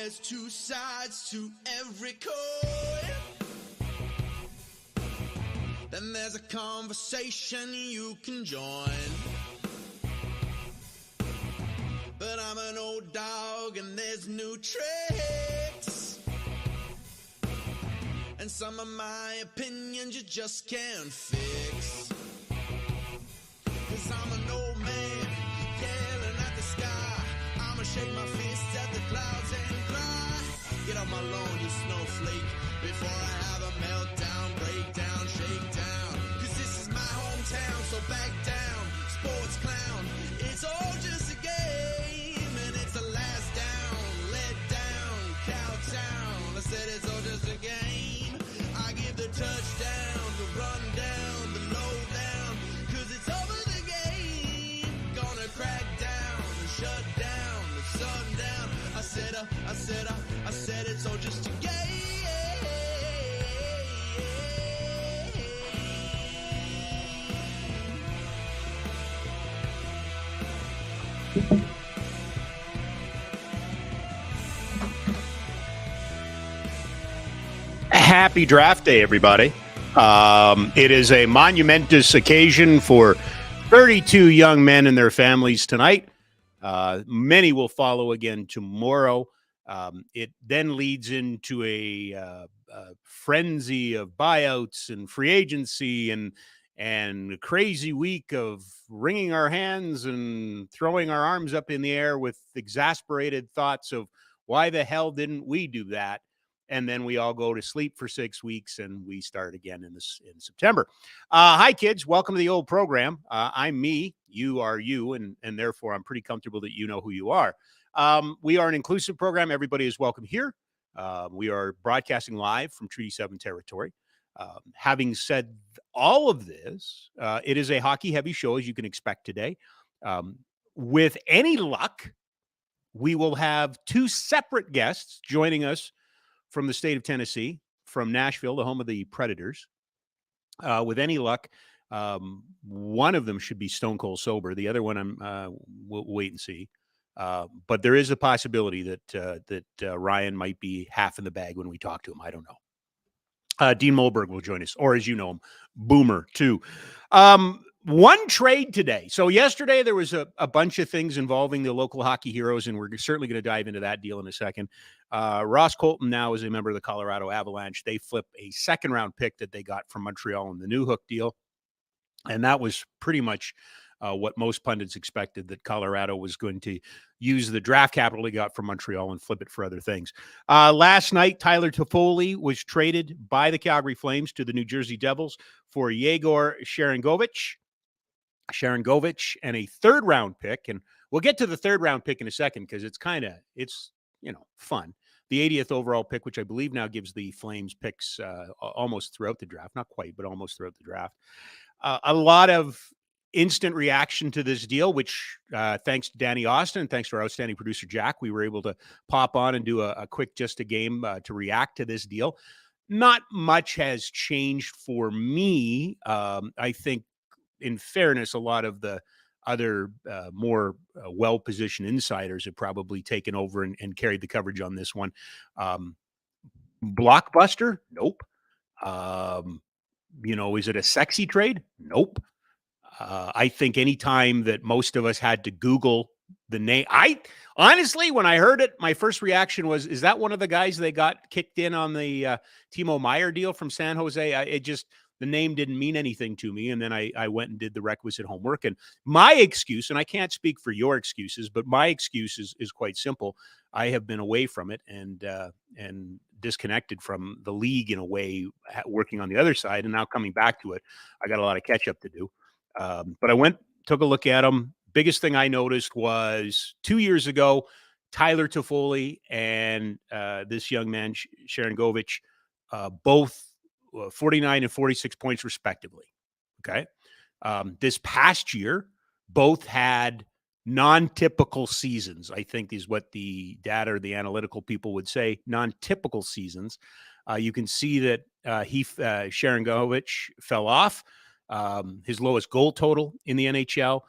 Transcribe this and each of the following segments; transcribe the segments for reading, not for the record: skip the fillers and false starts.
There's two sides to every coin. Then there's a conversation you can join. But I'm an old dog and there's new tricks. And some of my opinions you just can't fix. 'Cause I'm an old man yelling at the sky. I'ma shake my fist at the clouds and cry. Get off my lawn, you snowflake, before I have a meltdown, breakdown, shakedown. 'Cause this is my hometown, so back down, sports clown. It's all just a game, and it's the last down, let down, countdown. I said it's all just a game. I give the touchdown, the rundown, the lowdown. 'Cause it's over the game, gonna crack down, shut down, the sundown. I said it's all just a game. Happy draft day, everybody. It is a monumentous occasion for 32 young men and their families tonight. Many will follow again tomorrow. It then leads into a frenzy of buyouts and free agency and a crazy week of wringing our hands and throwing our arms up in the air with exasperated thoughts of why the hell didn't we do that? And then we all go to sleep for 6 weeks and we start again in September. Hi, kids. Welcome to the old program. I'm me. You are you. And therefore, I'm pretty comfortable that you know who you are. We are an inclusive program. Everybody is welcome here. We are broadcasting live from Treaty 7 territory. Having said all of this, it is a hockey-heavy show, as you can expect today. With any luck, we will have two separate guests joining us from the state of Tennessee, from Nashville, the home of the Predators. With any luck, one of them should be stone cold sober. The other one, we'll wait and see. But there is a possibility that Ryan might be half in the bag when we talk to him. I don't know. Dean Moberg will join us, or as you know him, Boomer, too. One trade today. So yesterday there was a bunch of things involving the local hockey heroes, and we're certainly going to dive into that deal in a second. Ross Colton now is a member of the Colorado Avalanche. They flip a second-round pick that they got from Montreal in the New Hook deal, and that was pretty much what most pundits expected, that Colorado was going to use the draft capital they got from Montreal and flip it for other things. Last night, Tyler Toffoli was traded by the Calgary Flames to the New Jersey Devils for Yegor Sharangovich and a third-round pick. And we'll get to the third-round pick in a second because it's fun. The 80th overall pick, which I believe now gives the Flames picks almost throughout the draft. Not quite, but almost throughout the draft. A lot of instant reaction to this deal, which thanks to Danny Austin, thanks to our outstanding producer, Jack, we were able to pop on and do a quick just a game to react to this deal. Not much has changed for me. I think, in fairness, a lot of the other more well-positioned insiders have probably taken over and carried the coverage on this one. Blockbuster? Nope. Is it a sexy trade? Nope. I think any time that most of us had to Google the name, honestly, when I heard it, my first reaction was, is that one of the guys they got kicked in on the Timo Meier deal from San Jose? The name didn't mean anything to me. And then I went and did the requisite homework. And my excuse, and I can't speak for your excuses, but my excuse is quite simple. I have been away from it and disconnected from the league in a way, working on the other side. And now coming back to it, I got a lot of catch up to do. But I took a look at them. Biggest thing I noticed was 2 years ago, Tyler Toffoli and this young man, Sharangovich, both 49 and 46 points respectively. Okay. This past year, both had non-typical seasons, I think is what the data or the analytical people would say, non-typical seasons. You can see that Sharangovich fell off. His lowest goal total in the NHL,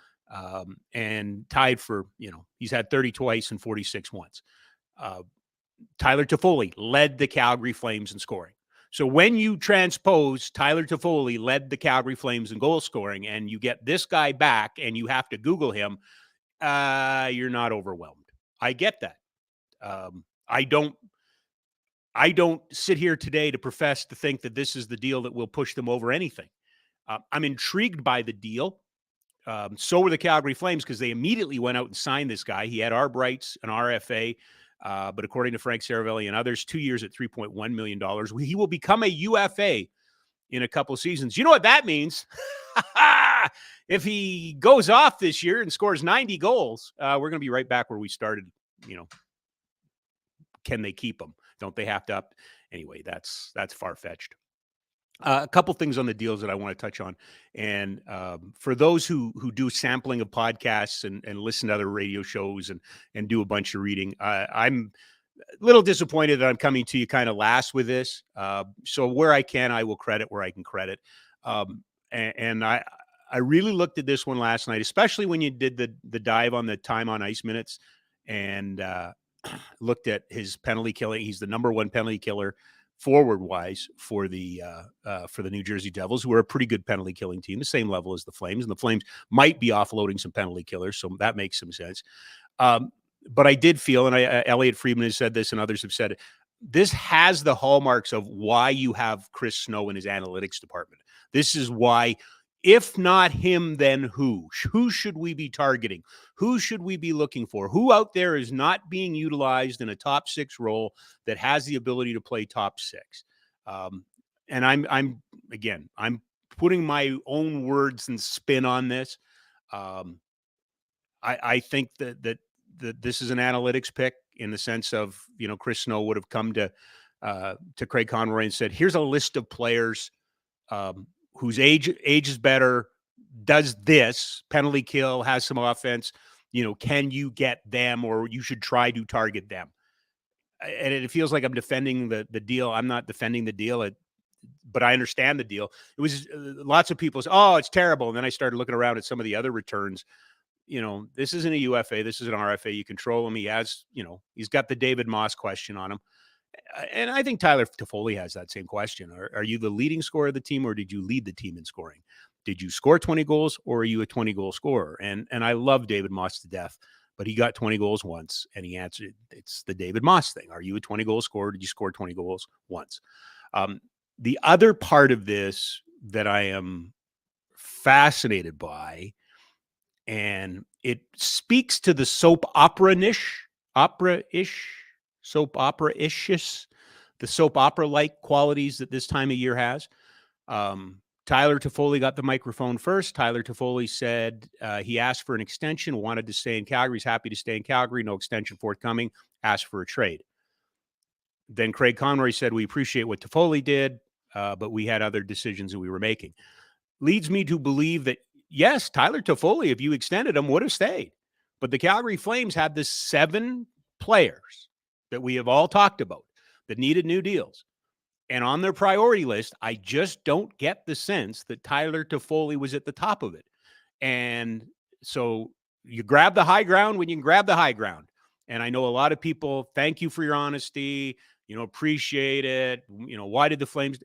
and tied for, he's had 30 twice and 46 once. Tyler Toffoli led the Calgary Flames in scoring. So when you transpose Tyler Toffoli led the Calgary Flames in goal scoring, and you get this guy back and you have to Google him, you're not overwhelmed. I get that. I don't sit here today to profess to think that this is the deal that will push them over anything. I'm intrigued by the deal. So were the Calgary Flames, because they immediately went out and signed this guy. He had arb rights, an RFA, but according to Frank Seravalli and others, 2 years at $3.1 million. He will become a UFA in a couple of seasons. You know what that means? If he goes off this year and scores 90 goals, we're going to be right back where we started. Can they keep him? Don't they have to up? Anyway, that's far-fetched. A couple things on the deals that I want to touch on. And for those who do sampling of podcasts and listen to other radio shows and do a bunch of reading, I'm a little disappointed that I'm coming to you kind of last with this. So where I can, I will credit where I can credit. And I really looked at this one last night, especially when you did the dive on the time on ice minutes and looked at his penalty killing. He's the number one penalty killer forward wise for the New Jersey Devils, who are a pretty good penalty killing team, the same level as the Flames, and the Flames might be offloading some penalty killers. So that makes some sense. But I did feel, and Elliot Friedman has said this and others have said it, this has the hallmarks of why you have Chris Snow in his analytics department. This is why, if not him, then who? Who should we be targeting? Who should we be looking for? Who out there is not being utilized in a top six role that has the ability to play top six? And I'm putting my own words and spin on this. I think that this is an analytics pick in the sense of, Chris Snow would have come to Craig Conroy and said, here's a list of players whose age is better, does this, penalty kill, has some offense, can you get them, or you should try to target them? And it feels like I'm defending the deal. I'm not defending the deal, but I understand the deal. It was lots of people say, oh, it's terrible. And then I started looking around at some of the other returns. This isn't a UFA. This is an RFA. You control him. He has, he's got the David Moss question on him. And I think Tyler Toffoli has that same question. Are you the leading scorer of the team, or did you lead the team in scoring? Did you score 20 goals, or are you a 20-goal scorer? And I love David Moss to death, but he got 20 goals once, and he answered, it's the David Moss thing. Are you a 20-goal scorer? Did you score 20 goals once? The other part of this that I am fascinated by, and it speaks to the soap opera-ish, the soap opera-like qualities that this time of year has. Tyler Toffoli got the microphone first. Tyler Toffoli said he asked for an extension, wanted to stay in Calgary. He's happy to stay in Calgary. No extension forthcoming. Asked for a trade. Then Craig Conroy said, we appreciate what Toffoli did, but we had other decisions that we were making. Leads me to believe that, yes, Tyler Toffoli, if you extended him, would have stayed. But the Calgary Flames had the 7 players that we have all talked about that needed new deals. And on their priority list, I just don't get the sense that Tyler Toffoli was at the top of it. And so you grab the high ground when you can grab the high ground. And I know a lot of people, thank you for your honesty, appreciate it. Why did the Flames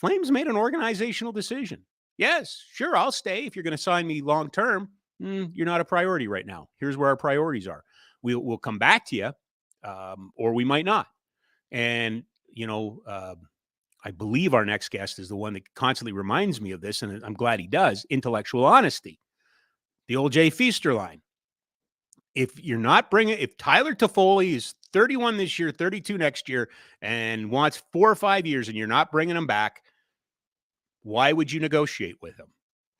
made an organizational decision? Yes, sure, I'll stay if you're going to sign me long-term. You're not a priority right now. Here's where our priorities are. We'll come back to you, or we might not. And, I believe our next guest is the one that constantly reminds me of this, and I'm glad he does. Intellectual honesty. The old Jay Feaster line. If Tyler Toffoli is 31 this year, 32 next year, and wants 4 or 5 years, and you're not bringing him back, why would you negotiate with him?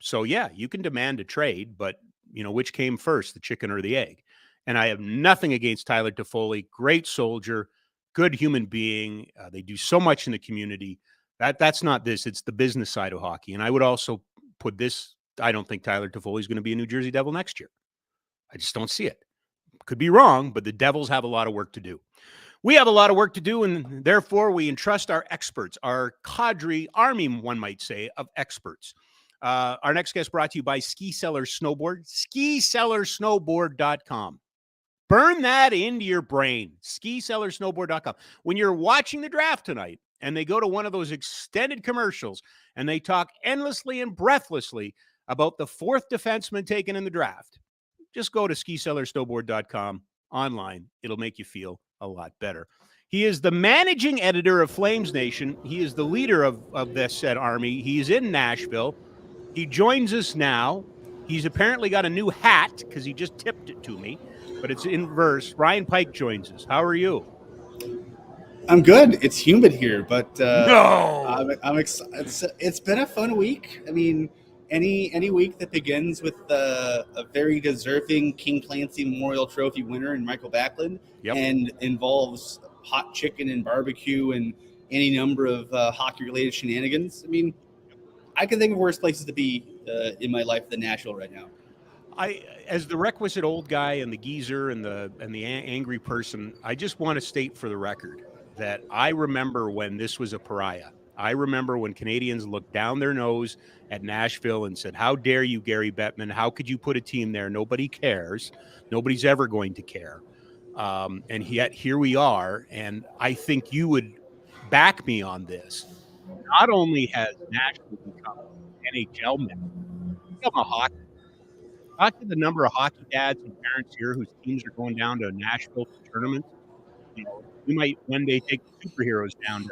So, yeah, you can demand a trade, but, which came first, the chicken or the egg? And I have nothing against Tyler Toffoli. Great soldier, good human being. They do so much in the community. That's not this. It's the business side of hockey. And I would also put this, I don't think Tyler Toffoli is going to be a New Jersey Devil next year. I just don't see it. Could be wrong, but the Devils have a lot of work to do. We have a lot of work to do, and therefore we entrust our experts, our cadre, army, one might say, of experts. Our next guest brought to you by Ski Cellar Snowboard, skisellersnowboard.com. Burn that into your brain. SkiSellerSnowboard.com. When you're watching the draft tonight and they go to one of those extended commercials and they talk endlessly and breathlessly about the fourth defenseman taken in the draft, just go to SkiSellerSnowboard.com online. It'll make you feel a lot better. He is the managing editor of Flames Nation. He is the leader of this said army. He's in Nashville. He joins us now. He's apparently got a new hat because he just tipped it to me, but it's in verse. Ryan Pike joins us. How are you? I'm good. It's humid here, but no, I'm excited. It's been a fun week. I mean, any week that begins with a very deserving King Clancy Memorial Trophy winner in Michael Backlund, and involves hot chicken and barbecue and any number of hockey-related shenanigans. I mean, I can think of worse places to be in my life than Nashville right now. As the requisite old guy and the geezer and the angry person, I just want to state for the record that I remember when this was a pariah. I remember when Canadians looked down their nose at Nashville and said, "How dare you, Gary Bettman? How could you put a team there? Nobody cares. Nobody's ever going to care." And yet here we are, and I think you would back me on this. Not only has Nashville become NHL men, become a hockey. Talk to the number of hockey dads and parents here whose teams are going down to Nashville for tournaments. You know, we might one day take the superheroes down to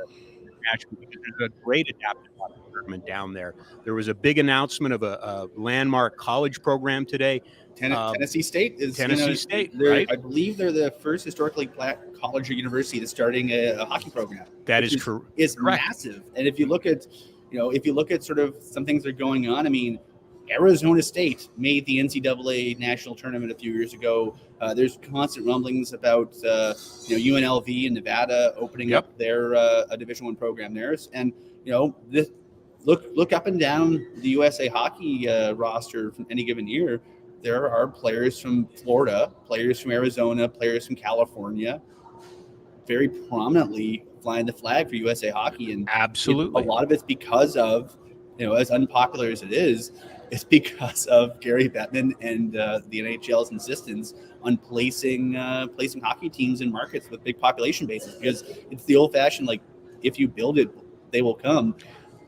Nashville because there's a great adaptive hockey tournament down there. There was a big announcement of a landmark college program today. Tennessee State is State, right? I believe they're the first historically black college or university that's starting a hockey program. That is true. It's massive. And if you look at, sort of some things that are going on, I mean, Arizona State made the NCAA national tournament a few years ago. There's constant rumblings about UNLV and Nevada opening up their a Division I program there, and look up and down the USA Hockey roster from any given year. There are players from Florida, players from Arizona, players from California, very prominently flying the flag for USA Hockey, and absolutely a lot of it's because of, as unpopular as it is, it's because of Gary Bettman and the NHL's insistence on placing hockey teams in markets with big population bases, because it's the old-fashioned, like, if you build it, they will come.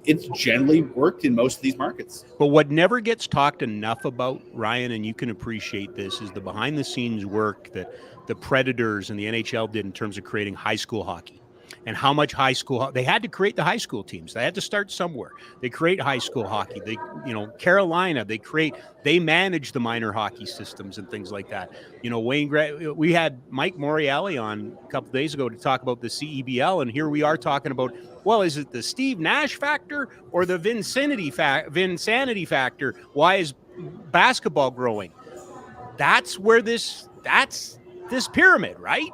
It's generally worked in most of these markets. But what never gets talked enough about, Ryan, and you can appreciate this, is the behind-the-scenes work that the Predators and the NHL did in terms of creating high school hockey. And how much high school they had to create the high school teams. They had to start somewhere. They create high school hockey. They, Carolina, they manage the minor hockey systems and things like that. We had Mike Morreale on a couple of days ago to talk about the CEBL, and here we are talking about, well, is it the Steve Nash factor or the Vinsanity factor? Why is basketball growing? That's this pyramid, right?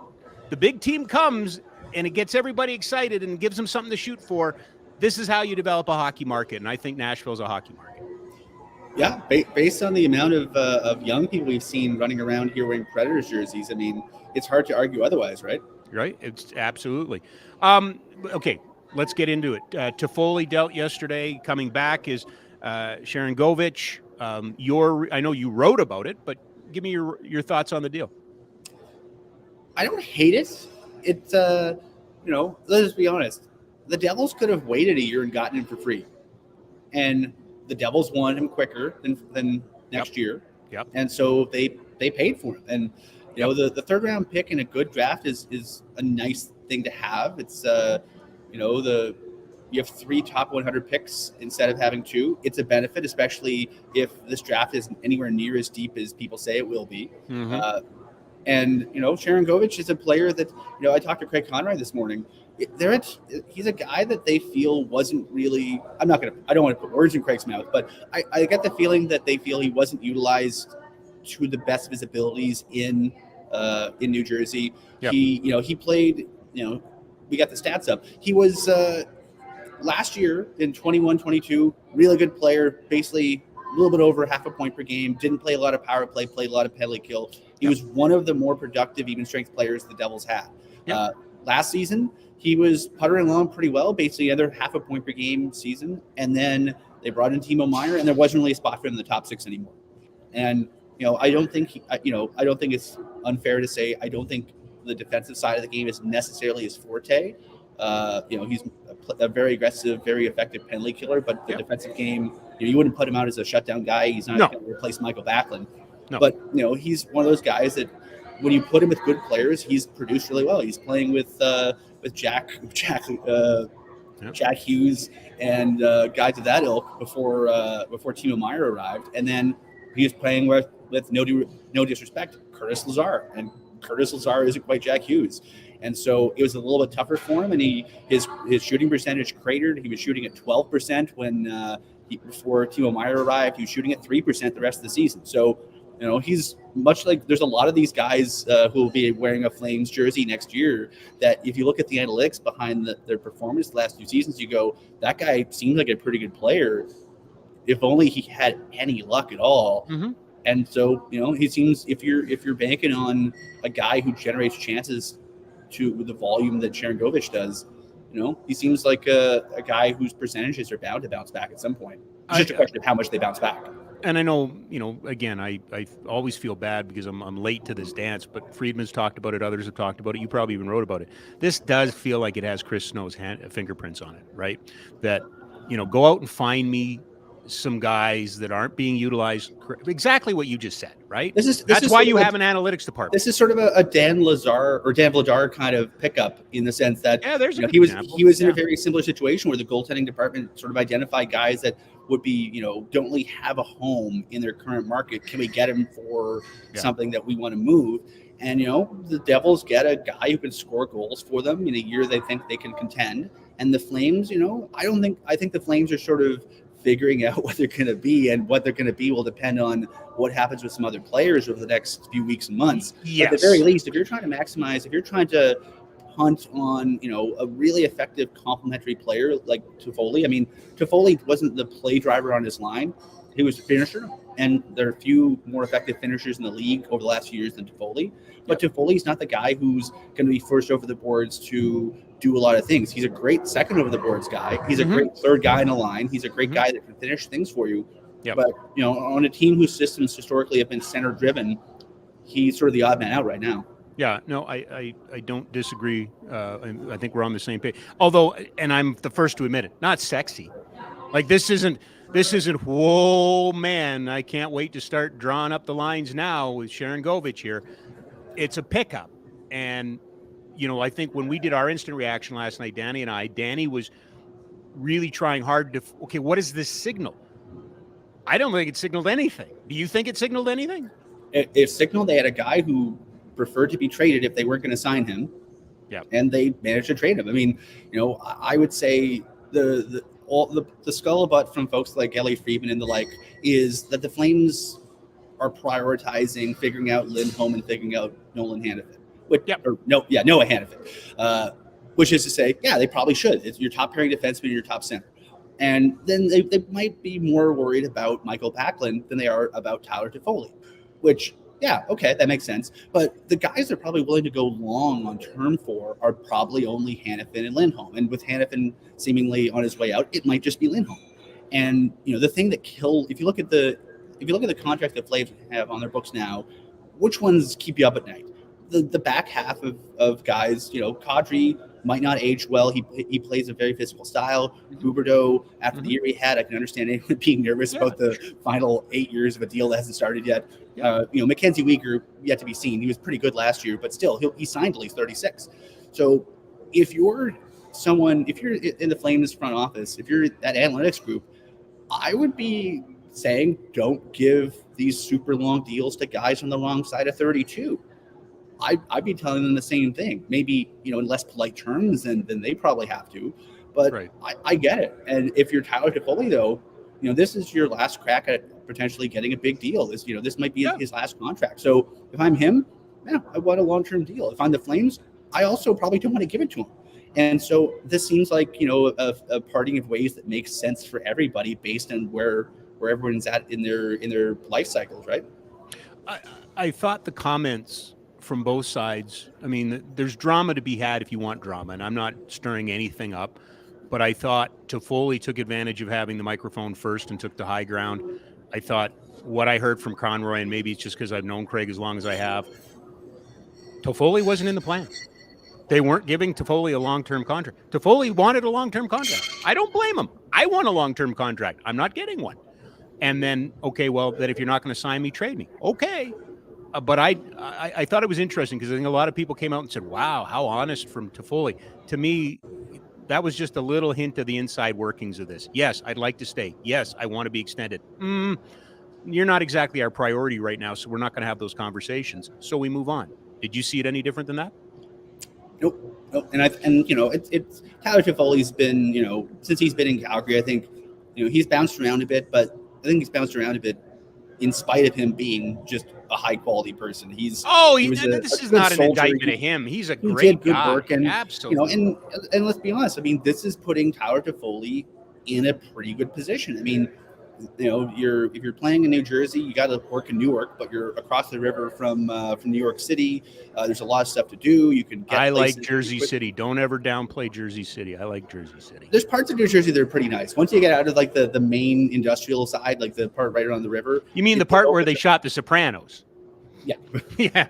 The big team comes and it gets everybody excited and gives them something to shoot for. This is how you develop a hockey market, and I think Nashville's a hockey market. Yeah, based on the amount of young people we've seen running around here wearing Predators jerseys, I mean, it's hard to argue otherwise, right? Right, it's absolutely. Okay, let's get into it. Toffoli dealt yesterday. Coming back is Sharon Govich. I know you wrote about it, but give me your thoughts on the deal. I don't hate it. It's, let's be honest. The Devils could have waited a year and gotten him for free. And the Devils wanted him quicker than next year. Yep. And so they paid for him. And, the third round pick in a good draft is a nice thing to have. It's, you have 3 top 100 picks instead of having 2. It's a benefit, especially if this draft isn't anywhere near as deep as people say it will be. Mm-hmm. And, Sharon Govich is a player that, I talked to Craig Conroy this morning. He's a guy that they feel wasn't really, I don't want to put words in Craig's mouth, but I get the feeling that they feel he wasn't utilized to the best of his abilities in New Jersey. Yep. He played, we got the stats up. He was last year in 21-22, really good player, basically a little bit over half a point per game, didn't play a lot of power play, played a lot of penalty kill. He was one of the more productive even strength players the Devils had. Yep. Last season, he was puttering along pretty well, basically another half a point per game season. And then they brought in Timo Meier, and there wasn't really a spot for him in the top 6 anymore. And, I don't think it's unfair to say I don't think the defensive side of the game is necessarily his forte. He's a very aggressive, very effective penalty killer, but the defensive game, you wouldn't put him out as a shutdown guy. He's not going to replace Michael Backlund. No. But, he's one of those guys that when you put him with good players, he's produced really well. He's playing with Jack Hughes and guys of that ilk before Timo Meier arrived. And then he was playing with no disrespect, Curtis Lazar. And Curtis Lazar isn't quite Jack Hughes. And so it was a little bit tougher for him, and his shooting percentage cratered. He was shooting at 12% before Timo Meier arrived. He was shooting at 3% the rest of the season. So, he's much like there's a lot of these guys who will be wearing a Flames jersey next year that if you look at the analytics behind their performance the last few seasons, you go, that guy seems like a pretty good player. If only he had any luck at all. Mm-hmm. And so, he seems if you're banking on a guy who generates chances to the volume that Sharangovich does, he seems like a guy whose percentages are bound to bounce back at some point. It's just a question of how much they bounce back. And I know, again, I always feel bad because I'm late to this dance, but Friedman's talked about it. Others have talked about it. You probably even wrote about it. This does feel like it has Chris Snow's fingerprints on it, right? That, go out and find me some guys that aren't being utilized. Exactly what you just said, right? That's why you have an analytics department. This is sort of a Dan Vladar kind of pickup in the sense that he was in a very similar situation where the goaltending department sort of identified guys that would be, don't really have a home in their current market. Can we get him for something that we want to move? And, the Devils get a guy who can score goals for them in a year they think they can contend. And the Flames, I think the Flames are sort of figuring out what they're going to be, and what they're going to be will depend on what happens with some other players over the next few weeks and months. Yes. At the very least, if you're trying to punt on, a really effective complementary player like Toffoli. I mean, Toffoli wasn't the play driver on his line. He was a finisher, and there are a few more effective finishers in the league over the last few years than Toffoli. But Toffoli's not the guy who's going to be first over the boards to do a lot of things. He's a great second over the boards guy. He's a great third guy in a line. He's a great guy that can finish things for you. Yep. But, on a team whose systems historically have been center driven, he's sort of the odd man out right now. Yeah, no, I don't disagree. I think we're on the same page. Although, and I'm the first to admit it, not sexy. Like this isn't, whoa, man, I can't wait to start drawing up the lines now with Sharangovich here. It's a pickup. And, I think when we did our instant reaction last night, Danny was really trying hard to, okay, what is this signal? I don't think it signaled anything. Do you think it signaled anything? It signaled they had a guy who preferred to be traded if they weren't going to sign him. Yeah. And they managed to trade him. I mean, I would say the scuttlebutt from folks like Ellie Friedman and the like is that the Flames are prioritizing figuring out Lindholm and figuring out Nolan Hanifin. Noah Hanifin. Which is to say, they probably should. It's your top pairing defenseman and your top center. And then they might be more worried about Michael Backlund than they are about Tyler Toffoli, which, that makes sense. But the guys they're probably willing to go long on term for are probably only Hanifin and Lindholm. And with Hanifin seemingly on his way out, it might just be Lindholm. And, the thing that if you look at the contract that Flames have on their books now, which ones keep you up at night? The back half of guys, Kadri might not age well. He plays a very physical style. Huberdeau, after the year he had, I can understand anyone being nervous about the final 8 years of a deal that hasn't started yet. Mackenzie Weegar, yet to be seen. He was pretty good last year, but still, he signed till he's 36. So if you're in the Flames front office, if you're that analytics group, I would be saying don't give these super long deals to guys on the wrong side of 32. I'd be telling them the same thing, maybe, in less polite terms than they probably have to, but right. I get it. And if you're Tyler Toffoli, though, this is your last crack at potentially getting a big deal. This might be his last contract. So if I'm him, I want a long-term deal. If I'm the Flames, I also probably don't want to give it to him. And so this seems like, a parting of ways that makes sense for everybody based on where everyone's at in their life cycles, right? I thought the comments from both sides, I mean, there's drama to be had if you want drama, and I'm not stirring anything up, but I thought Toffoli took advantage of having the microphone first and took the high ground. I thought what I heard from Conroy, and maybe it's just because I've known Craig as long as I have, Toffoli wasn't in the plan. They weren't giving Toffoli a long-term contract. Toffoli wanted a long-term contract. I don't blame him. I want a long-term contract. I'm not getting one. And then, okay, well, then if you're not going to sign me, trade me. Okay. But I thought it was interesting because I think a lot of people came out and said, wow, how honest from Toffoli. To me, that was just a little hint of the inside workings of this. Yes, I'd like to stay. Yes, I want to be extended. You're not exactly our priority right now, so we're not going to have those conversations. So we move on. Did you see it any different than that? Nope. And it's Tyler Toffoli's been, since he's been in Calgary, I think, he's bounced around a bit, but I think he's bounced around a bit in spite of him being just a high quality person. This is not an indictment of him. He's a great guy. Work and, absolutely. And let's be honest. I mean, this is putting Tyler Toffoli in a pretty good position. I mean, if you're playing in New Jersey, you got to work in Newark, but you're across the river from New York City. There's a lot of stuff to do. You can get. I like Jersey City. Don't ever downplay Jersey City. I like Jersey City. There's parts of New Jersey that are pretty nice. Once you get out of like the main industrial side, like the part right around the river. You mean the part where they shot The Sopranos? Yeah. Yeah.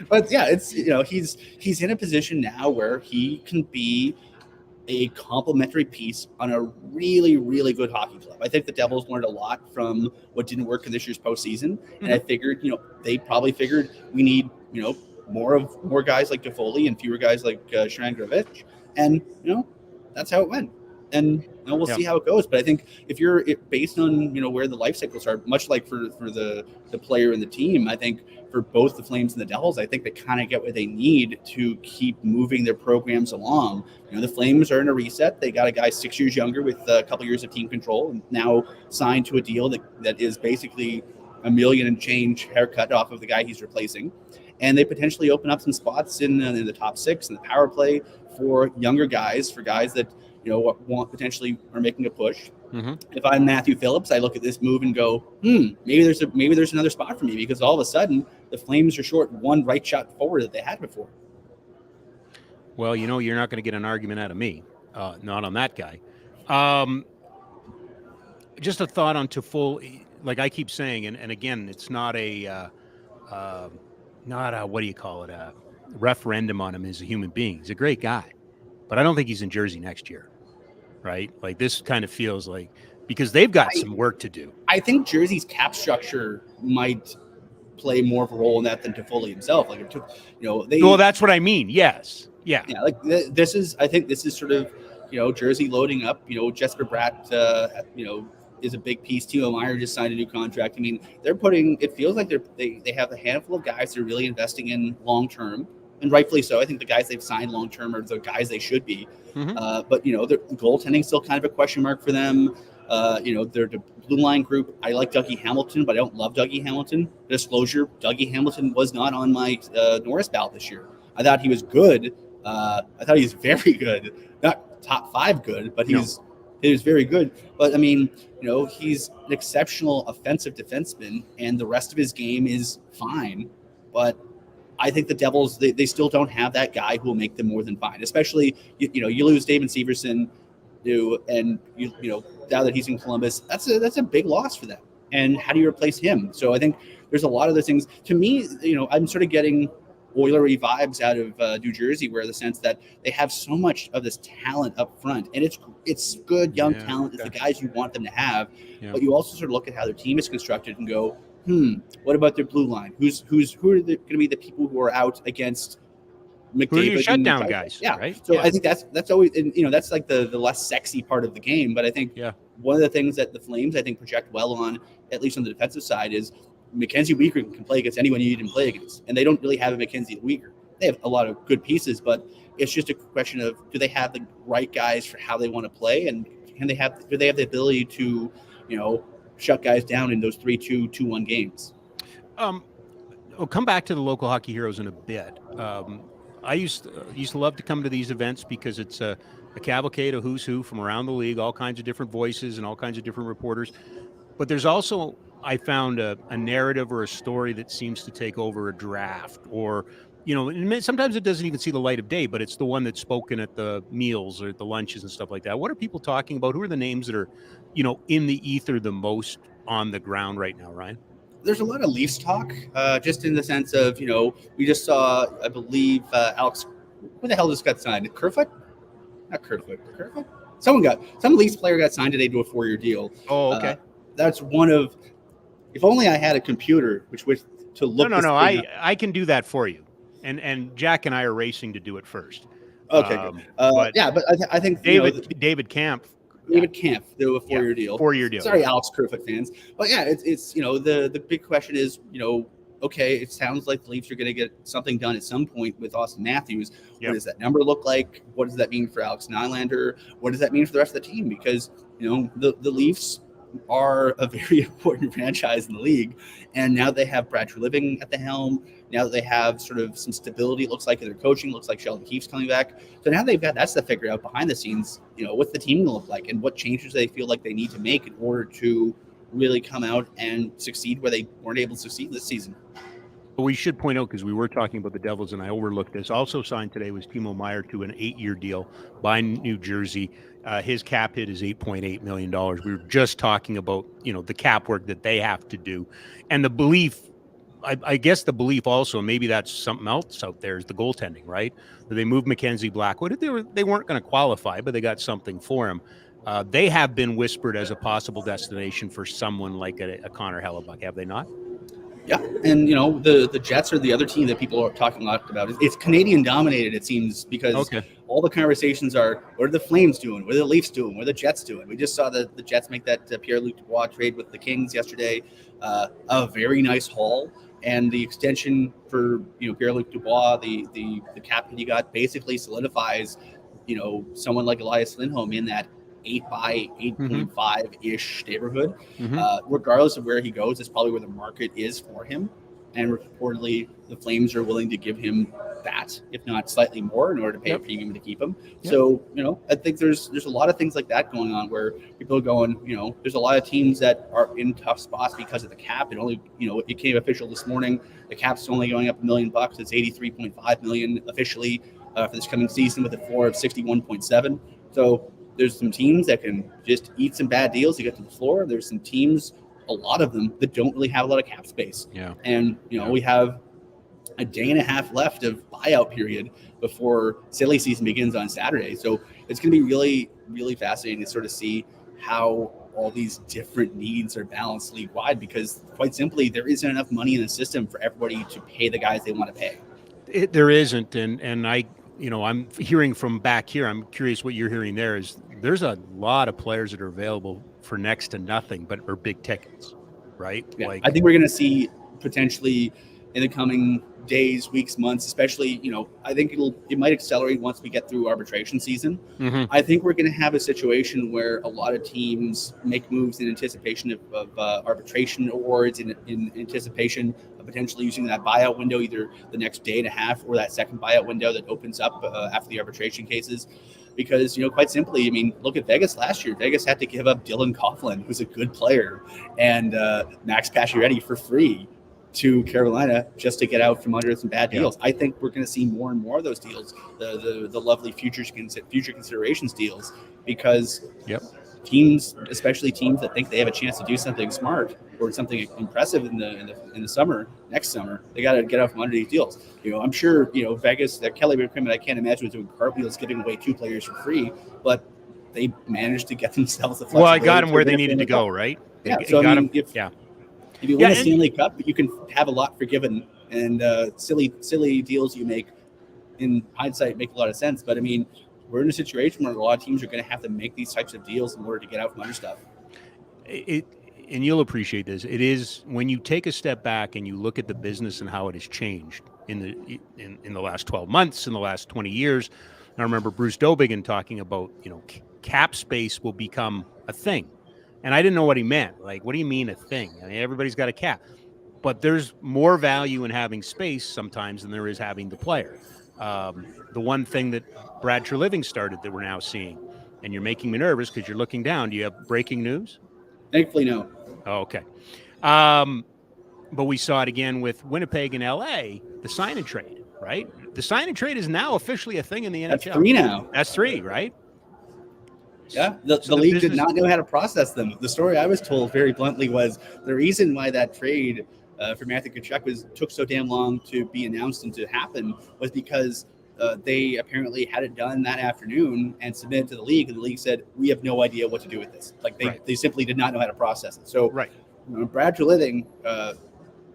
But yeah, it's he's in a position now where he can be a complementary piece on a really, really good hockey club. I think the Devils learned a lot from what didn't work in this year's postseason. Mm-hmm. And I figured, they probably figured we need, more guys like Toffoli and fewer guys like Seravalli. And, that's how it went. And we'll see how it goes. But I think if you're based on, where the life cycles are, much like for the player and the team, I think for both the Flames and the Devils, I think they kind of get what they need to keep moving their programs along. The Flames are in a reset. They got a guy 6 years younger with a couple years of team control and now signed to a deal that is basically $1 million and change haircut off of the guy he's replacing. And they potentially open up some spots in the top six and the power play for younger guys, for guys that, potentially are making a push. Mm-hmm. If I'm Matthew Phillips, I look at this move and go, maybe there's another spot for me, because all of a sudden the Flames are short one right shot forward that they had before. Well, you're not going to get an argument out of me, not on that guy. Just a thought on Toffoli, like I keep saying, and again, it's not a what do you call it, a referendum on him as a human being. He's a great guy, but I don't think he's in Jersey next year. Right? Like this kind of feels like, because they've got some work to do. I think Jersey's cap structure might play more of a role in that than Toffoli himself. Like, well, that's what I mean. Yes. Yeah. Yeah. Like I think this is sort of, Jersey loading up, Jesper Bratt, is a big piece. Timo Meier just signed a new contract. I mean, it feels like they have a handful of guys they're really investing in long-term. And rightfully so. I think the guys they've signed long-term are the guys they should be. Mm-hmm. But, the goaltending still kind of a question mark for them. Their blue line group, I like Dougie Hamilton, but I don't love Dougie Hamilton. Disclosure, Dougie Hamilton was not on my Norris ballot this year. I thought he was good. I thought he was very good. Not top 5 good, but he was very good. But, I mean, he's an exceptional offensive defenseman, and the rest of his game is fine. But I think the Devils, they still don't have that guy who will make them more than fine. Especially, you lose David Severson, and now that he's in Columbus, that's a big loss for them. And how do you replace him? So I think there's a lot of those things. To me, I'm sort of getting Oilery vibes out of New Jersey, where the sense that they have so much of this talent up front, and it's good young talent. It's the guys you want them to have, but you also sort of look at how their team is constructed and go, what about their blue line? Who are going to be the people who are out against McDavid? Who are your shutdown guys? Yeah, right. So I think that's always, and that's like the less sexy part of the game. But I think one of the things that the Flames project well on, at least on the defensive side, is Mackenzie Weegar can play against anyone you need him to play against, and they don't really have a Mackenzie Weegar. They have a lot of good pieces, but it's just a question of, do they have the right guys for how they want to play, and do they have the ability to shut guys down in those 3-2, 2-1 games. I'll come back to the local hockey heroes in a bit. I used to love to come to these events because it's a cavalcade of who's who from around the league, all kinds of different voices and all kinds of different reporters. But there's also, I found, a narrative or a story that seems to take over a draft, or sometimes it doesn't even see the light of day, but it's the one that's spoken at the meals or at the lunches and stuff like that. What are people talking about? Who are the names that are, in the ether the most on the ground right now, Ryan? there's a lot of Leafs talk, just in the sense of, we just saw, I believe, Alex, who the hell just got signed? Kerfoot? Not Kerfoot. Kerfoot? Some Leafs player got signed today to a 4-year deal. Oh, okay. That's one of, if only I had a computer, which was to look. No. I can do that for you. And Jack and I are racing to do it first. Okay, good. But I think David Kampf. David Kampf, do a 4-year deal. 4-year deal. Sorry, Alex Kerfoot fans. But yeah, it's the big question is, okay, it sounds like the Leafs are going to get something done at some point with Austin Matthews. Yep. What does that number look like? What does that mean for Alex Nylander? What does that mean for the rest of the team? Because, the Leafs are a very important franchise in the league. And now they have Brad Treliving at the helm. Now that they have sort of some stability, it looks like in their coaching, looks like Sheldon Keefe's coming back. So now they've got that's to figure out behind the scenes, what's the team going to look like and what changes they feel like they need to make in order to really come out and succeed where they weren't able to succeed this season. But we should point out, because we were talking about the Devils and I overlooked this, also signed today was Timo Meier to an 8-year deal by New Jersey. His cap hit is $8.8 million. We were just talking about, the cap work that they have to do. And the belief, I guess the belief also, maybe that's something else out there, is the goaltending, right? They moved Mackenzie Blackwood. They weren't going to qualify, but they got something for him. They have been whispered as a possible destination for someone like a Connor Hellebuck, have they not? Yeah, and the Jets are the other team that people are talking a lot about. It's Canadian dominated, it seems, because all the conversations are, what are the Flames doing? What are the Leafs doing? What are the Jets doing? We just saw the Jets make that Pierre-Luc Dubois trade with the Kings yesterday. A very nice haul, and the extension for Pierre-Luc Dubois, the cap that he got, basically solidifies someone like Elias Lindholm in that 8 by 8.5-ish neighborhood. Regardless of where he goes, it's probably where the market is for him. And reportedly, the Flames are willing to give him that, if not slightly more, in order to pay a premium to keep him. So, I think there's a lot of things like that going on where people are going, there's a lot of teams that are in tough spots because of the cap. It only, it became official this morning. The cap's only going up $1 million. It's $83.5 million officially for this coming season with a floor of 61.7. So there's some teams that can just eat some bad deals to get to the floor. There's some teams, a lot of them, that don't really have a lot of cap space. Yeah. And, we have a day and a half left of buyout period before silly season begins on Saturday. So it's going to be really, really fascinating to sort of see how all these different needs are balanced league-wide, because quite simply, there isn't enough money in the system for everybody to pay the guys they want to pay. There isn't. And I'm hearing from back here, I'm curious what you're hearing there, is there's a lot of players that are available for next to nothing, but are big tickets, right? Yeah, I think we're going to see potentially in the coming days, weeks, months, especially, I think it might accelerate once we get through arbitration season. I think we're going to have a situation where a lot of teams make moves in anticipation of arbitration awards, in anticipation of potentially using that buyout window, either the next day and a half or that second buyout window that opens up after the arbitration cases. Because, quite simply, look at Vegas last year. Vegas had to give up Dylan Coughlin, who's a good player, and Max Pacioretty for free to Carolina just to get out from under some bad deals. I think we're going to see more and more of those deals, the lovely future considerations deals, because teams, especially teams that think they have a chance to do something smart or something impressive in the summer, next summer, they got to get out from under these deals. I'm sure Vegas, that Kelly McCrimmon, I can't imagine was doing cartwheels giving away 2 players for free, but they managed to get themselves the flexibility. Well, I got them where they needed to go, right? Yeah. So if you win a Stanley Cup, you can have a lot forgiven, and silly deals you make in hindsight make a lot of sense. But we're in a situation where a lot of teams are going to have to make these types of deals in order to get out from under stuff. And you'll appreciate this. It is when you take a step back and you look at the business and how it has changed in the last 12 months, in the last 20 years. I remember Bruce Dobigan talking about, cap space will become a thing. And I didn't know what he meant. Like, what do you mean a thing? Everybody's got a cap. But there's more value in having space sometimes than there is having the player. The one thing that Brad Treliving started that we're now seeing, and you're making me nervous because you're looking down. Do you have breaking news? Thankfully, no. Oh, okay. But we saw it again with Winnipeg and LA, the sign and trade, right? The sign and trade is now officially a thing in the NHL. That's 3 now. That's 3, right? Yeah, the league did not know how to process them. The story I was told very bluntly was the reason why that trade for Matthew Tkachuk took so damn long to be announced and to happen was because they apparently had it done that afternoon and submitted to the league, and the league said, we have no idea what to do with this. Like they simply did not know how to process it. So Brad Treliving,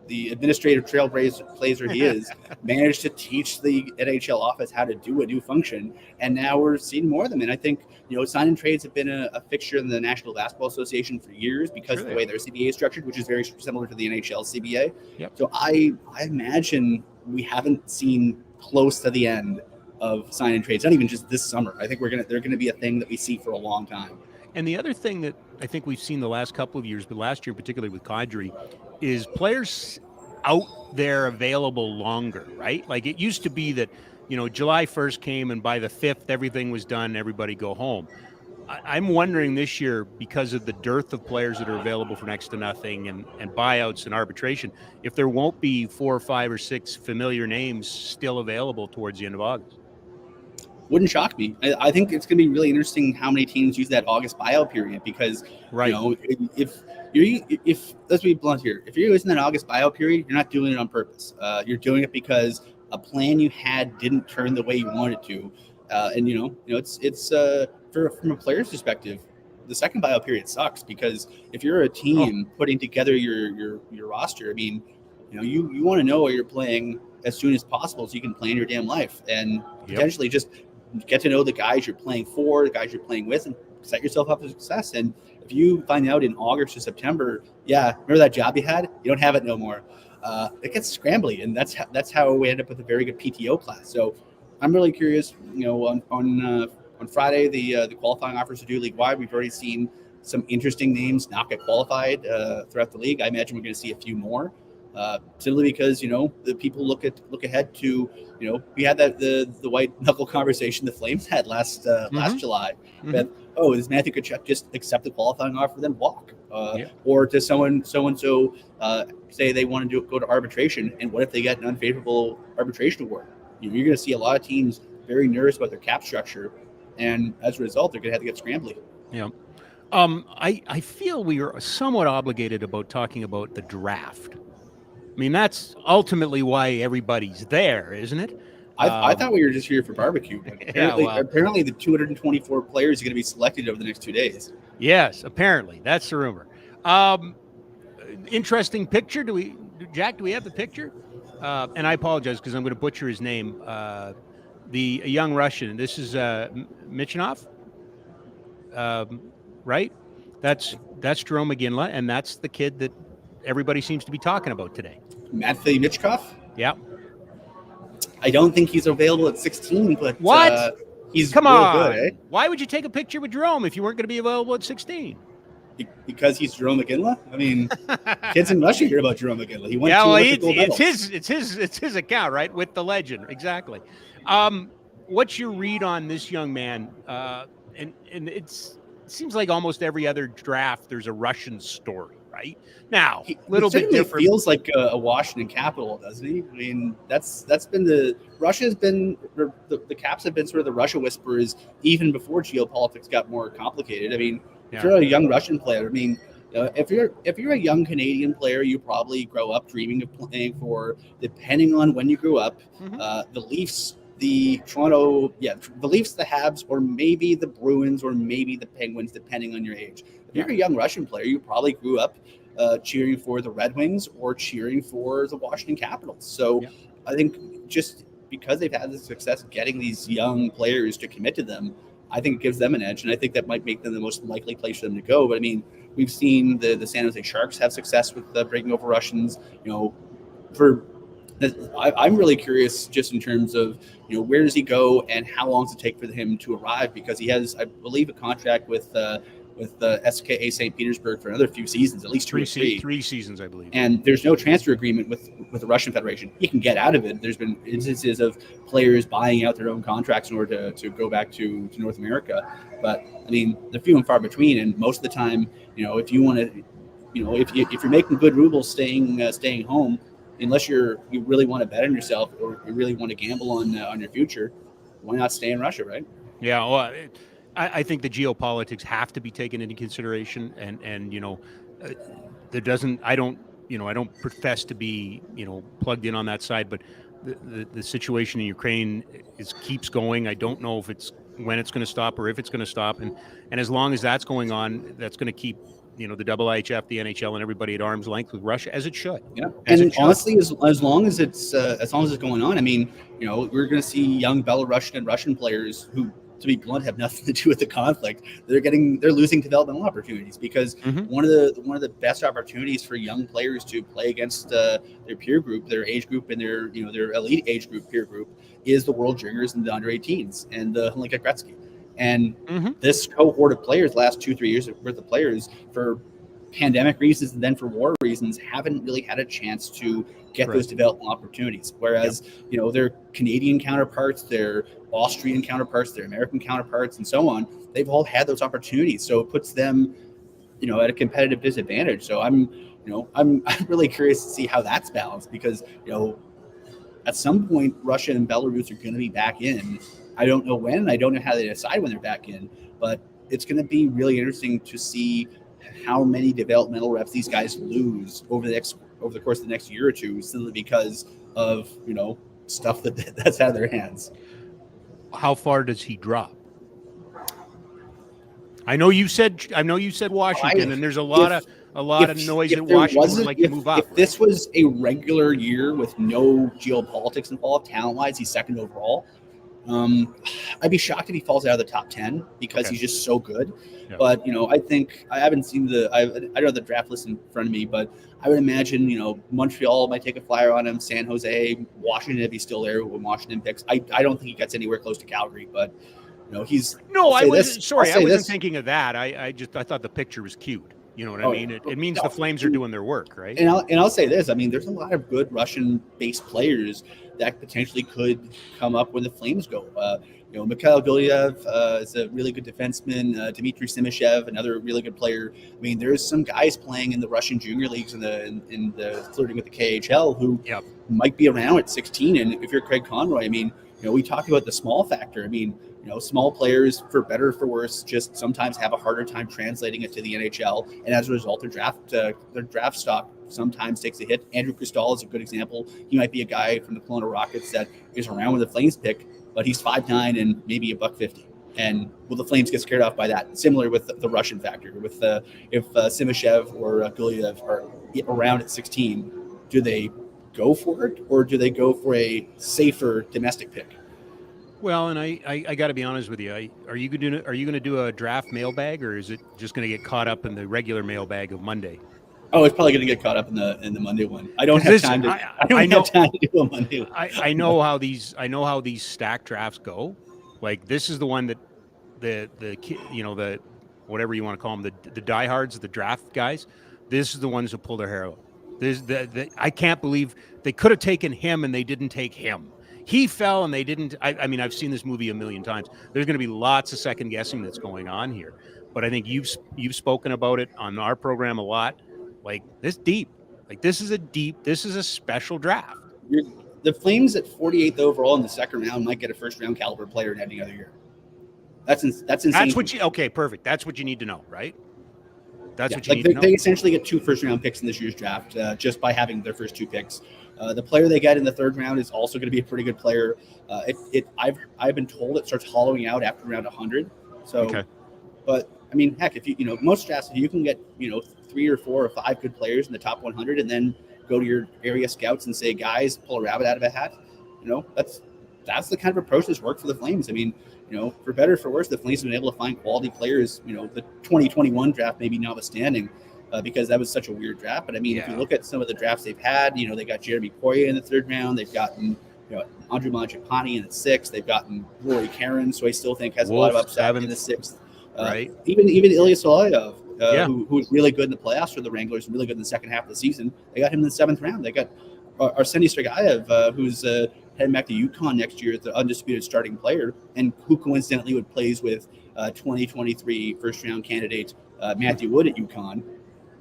the administrative trailblazer he is, managed to teach the NHL office how to do a new function, and now we're seeing more of them. And I think sign and trades have been a fixture in the National Basketball Association for years because of the way their CBA is structured, which is very similar to the NHL CBA. Yep. So I imagine we haven't seen close to the end of sign and trades, not even just this summer. I think they're gonna be a thing that we see for a long time. And the other thing that I think we've seen the last couple of years, but last year particularly with Kadri, is players out there available longer, right? Like it used to be that, July 1st came and by the 5th, everything was done, everybody go home. I'm wondering this year, because of the dearth of players that are available for next to nothing and buyouts and arbitration, if there won't be 4 or 5 or 6 familiar names still available towards the end of August. Wouldn't shock me. I think it's going to be really interesting how many teams use that August buyout period because, if let's be blunt here, if you're using that August buyout period, you're not doing it on purpose. You're doing it because a plan you had didn't turn the way you wanted to. It's from a player's perspective, the second buyout period sucks because if you're a team putting together your roster, I mean, you want to know where you're playing as soon as possible so you can plan your damn life and potentially just get to know the guys you're playing for, the guys you're playing with, and set yourself up for success. And if you find out in August or September, remember that job you had? You don't have it no more. It gets scrambly, and that's how we end up with a very good PTO class. So I'm really curious. On Friday, the qualifying offers are due league-wide. We've already seen some interesting names not get qualified throughout the league. I imagine we're going to see a few more. Simply because the people look ahead to we had the white knuckle conversation the Flames had last July that does Matthew Tkachuk just accept the qualifying offer then walk or does so and so say they want to go to arbitration, and what if they get an unfavorable arbitration award? You're going to see a lot of teams very nervous about their cap structure, and as a result they're going to have to get scrambly. I feel we are somewhat obligated about talking about the draft. I mean, that's ultimately why everybody's there, isn't it? I thought we were just here for barbecue. But apparently the 224 players are going to be selected over the next 2 days. Yes, apparently. That's the rumor. Interesting picture. Jack, do we have the picture? And I apologize because I'm going to butcher his name. The young Russian. This is Michinov, right? That's Jerome McGinley, and that's the kid that everybody seems to be talking about today. Matvei Michkov? Yeah. I don't think he's available at 16, but what? He's Come real on. Good, eh? Why would you take a picture with Jerome if you weren't going to be available at 16? Because he's Jerome McGinley? I mean, kids in Russia hear about Jerome McGinley. He won 2 Olympic gold medals. It's his account, right? With the legend. Exactly. What's your read on this young man? And it seems like almost every other draft there's a Russian story, right? Now, a little bit different. Feels like a Washington Capital, doesn't he? I mean, that's been the Caps have been sort of the Russia whisperers even before geopolitics got more complicated. I mean, if you're a young Russian player, I mean, if you're a young Canadian player, you probably grow up dreaming of playing for, depending on when you grew up, the Leafs, the Toronto, the Leafs, the Habs, or maybe the Bruins, or maybe the Penguins, depending on your age. If you're a young Russian player, you probably grew up cheering for the Red Wings or cheering for the Washington Capitals. So I think just because they've had the success getting these young players to commit to them, I think it gives them an edge, and I think that might make them the most likely place for them to go. But I mean, we've seen the San Jose Sharks have success with breaking over Russians. I'm really curious just in terms of where does he go and how long does it take for him to arrive, because he has, I believe, a contract with the SKA St. Petersburg for another few seasons, at least 3 seasons, I believe. And there's no transfer agreement with the Russian Federation. He can get out of it. There's been instances of players buying out their own contracts in order to go back to North America. But I mean, they're few and far between. And most of the time, if you want to, if you're making good rubles staying home, unless you really want to bet on yourself or you really want to gamble on your future, why not stay in Russia, right? Yeah, well, I think the geopolitics have to be taken into consideration, and there doesn't. I don't profess to be plugged in on that side, but the situation in Ukraine keeps going. I don't know if it's when it's going to stop or if it's going to stop, and as long as that's going on, that's going to keep the IHF, the NHL, and everybody at arm's length with Russia, as it should. Yeah, and honestly, as long as it's going on, I mean, we're going to see young Belarusian and Russian players who, to be blunt, have nothing to do with the conflict. They're losing developmental opportunities because one of the best opportunities for young players to play against their peer group, their age group, and their elite age group peer group is the World Juniors and the under 18s and the Hlinka Gretzky. And this cohort of players, last 2-3 years worth of players, for pandemic reasons and then for war reasons, haven't really had a chance to get those development opportunities. Whereas, their Canadian counterparts, their Austrian counterparts, their American counterparts, and so on, they've all had those opportunities. So it puts them, at a competitive disadvantage. So I'm really curious to see how that's balanced because, at some point, Russia and Belarus are going to be back in. I don't know when. I don't know how they decide when they're back in, but it's going to be really interesting to see how many developmental reps these guys lose over the course of the next year or two, simply because of stuff that's out of their hands. How far does he drop? I know you said Washington, and there's a lot of noise at Washington would like to move up. If this was a regular year with no geopolitics involved, talent-wise, he's second overall. I'd be shocked if he falls out of the top 10 because he's just so good. Yeah. But, I think I haven't seen I don't have the draft list in front of me, but I would imagine, Montreal might take a flyer on him, San Jose, Washington, if he's still there when Washington picks. I don't think he gets anywhere close to Calgary, but, he's. No, I wasn't thinking of that. I thought the picture was cute. You know what I mean? It means the Flames are doing their work, right? And I'll say this. I mean, there's a lot of good Russian-based players that potentially could come up when the Flames go. Mikhail Gulyev is a really good defenseman. Dmitry Simishev, another really good player. I mean, there's some guys playing in the Russian junior leagues in the flirting with the KHL who might be around at 16. And if you're Craig Conroy, I mean, we talked about the small factor. I mean, small players, for better or for worse, just sometimes have a harder time translating it to the NHL, and as a result, their draft stock sometimes takes a hit. Andrew Cristall is a good example. He might be a guy from the Kelowna Rockets that is around with the Flames pick, but he's 5'9" and maybe $150. And will the Flames get scared off by that? Similar with the Russian factor. With if Simishev or Gulyev are around at 16, do they go for it, or do they go for a safer domestic pick? Well, and I got to be honest with you. Are you going to do a draft mailbag, or is it just going to get caught up in the regular mailbag of Monday? Oh, it's probably going to get caught up in the Monday one. I don't have time to. I don't have time to do a Monday one. I know how these stack drafts go. Like, this is the one that the whatever you want to call them, the diehards, the draft guys. This is the ones who pull their hair out. I can't believe they could have taken him and they didn't take him. He fell and they didn't. I mean, I've seen this movie a million times. There's going to be lots of second guessing that's going on here. But I think you've spoken about it on our program a lot. Like, this deep. Like, this is a special draft. The Flames at 48th overall in the second round might get a first round caliber player in any other year. That's insane. That's what okay, perfect. That's what you need to know, right? That's what you need to know. They essentially get 2 first round picks in this year's draft just by having their first 2 picks. The player they get in the third round is also going to be a pretty good player. I've been told it starts hollowing out after round 100. So, but I mean, heck, if most drafts, if you can get 3 or 4 or 5 good players in the top 100, and then go to your area scouts and say, guys, pull a rabbit out of a hat. That's the kind of approach that's worked for the Flames. I mean, for better or for worse, the Flames have been able to find quality players. The 2021 draft maybe notwithstanding. Because that was such a weird draft. But I mean, if you look at some of the drafts they've had, they got Jeremy Poirier in the third round. They've gotten, Andrew Mangiapane in the 6th. They've gotten Rory Caron, so I still think has a lot of upside in the 6th. Right. Even Elias Lindholm, who was really good in the playoffs for the Wranglers and really good in the second half of the season. They got him in the 7th round. They got Arseny Stragayev, who's heading back to UConn next year as the undisputed starting player, and who coincidentally plays with 2023 first-round candidate Matthew Wood at UConn.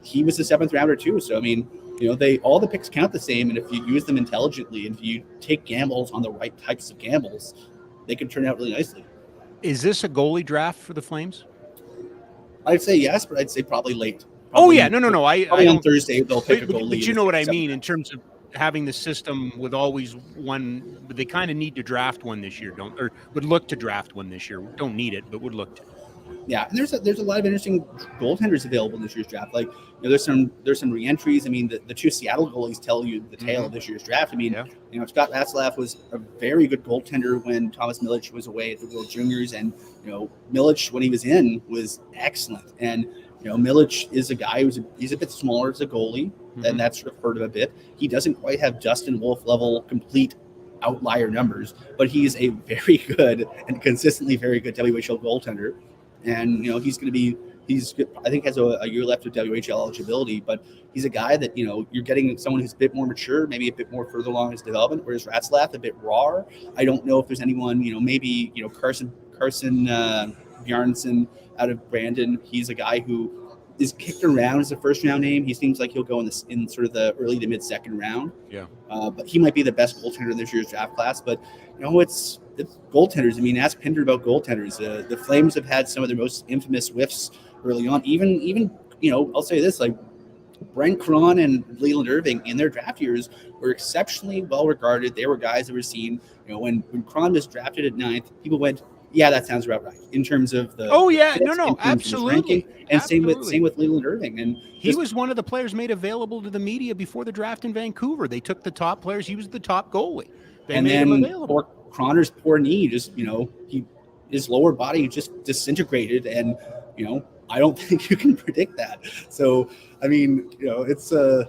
He was the 7th rounder too. So, I mean, all the picks count the same. And if you use them intelligently and if you take gambles on the right types of gambles, they can turn out really nicely. Is this a goalie draft for the Flames? I'd say yes, but I'd say probably late. Oh yeah, no. I on don't. Thursday they'll pick a goalie. But you know what I mean in terms of having the system with always one. They kind of need to draft one this year, don't? Or would look to draft one this year. Don't need it, but would look to. Yeah, and there's a lot of interesting goaltenders available in this year's draft. Like, there's some reentries. I mean, the two Seattle goalies tell you the tale of this year's draft. I mean, Scott Vasiliev was a very good goaltender when Thomas Milic was away at the World Juniors, and Milic, when he was in, was excellent. And Milic is a guy he's a bit smaller as a goalie, and that's sort of hurt him a bit. He doesn't quite have Dustin Wolf level complete outlier numbers, but he's a very good and consistently very good WHL goaltender. And he's going to be I think has a year left of WHL eligibility, but he's a guy that you're getting someone who's a bit more mature, maybe a bit more further along his development, whereas Vasiliev a bit raw. I don't know if there's anyone maybe Carson Bjarnason out of Brandon. He's a guy who is kicked around as a first round name. He seems like he'll go in sort of the early to mid second round. Yeah. But he might be the best goaltender in this year's draft class. But it's goaltenders. I mean, ask Pinder about goaltenders. The Flames have had some of their most infamous whiffs early on. Even I'll say this, like Brent Cron and Leland Irving in their draft years were exceptionally well regarded. They were guys that were seen. When Cron was drafted at 9th, people went, yeah, that sounds about right in terms of the. Oh yeah, no, absolutely. And absolutely. same with Leland Irving, and he was one of the players made available to the media before the draft in Vancouver. They took the top players. He was the top goalie. They made him available. Croner's poor knee, just his lower body just disintegrated, and I don't think you can predict that. So I mean, it's and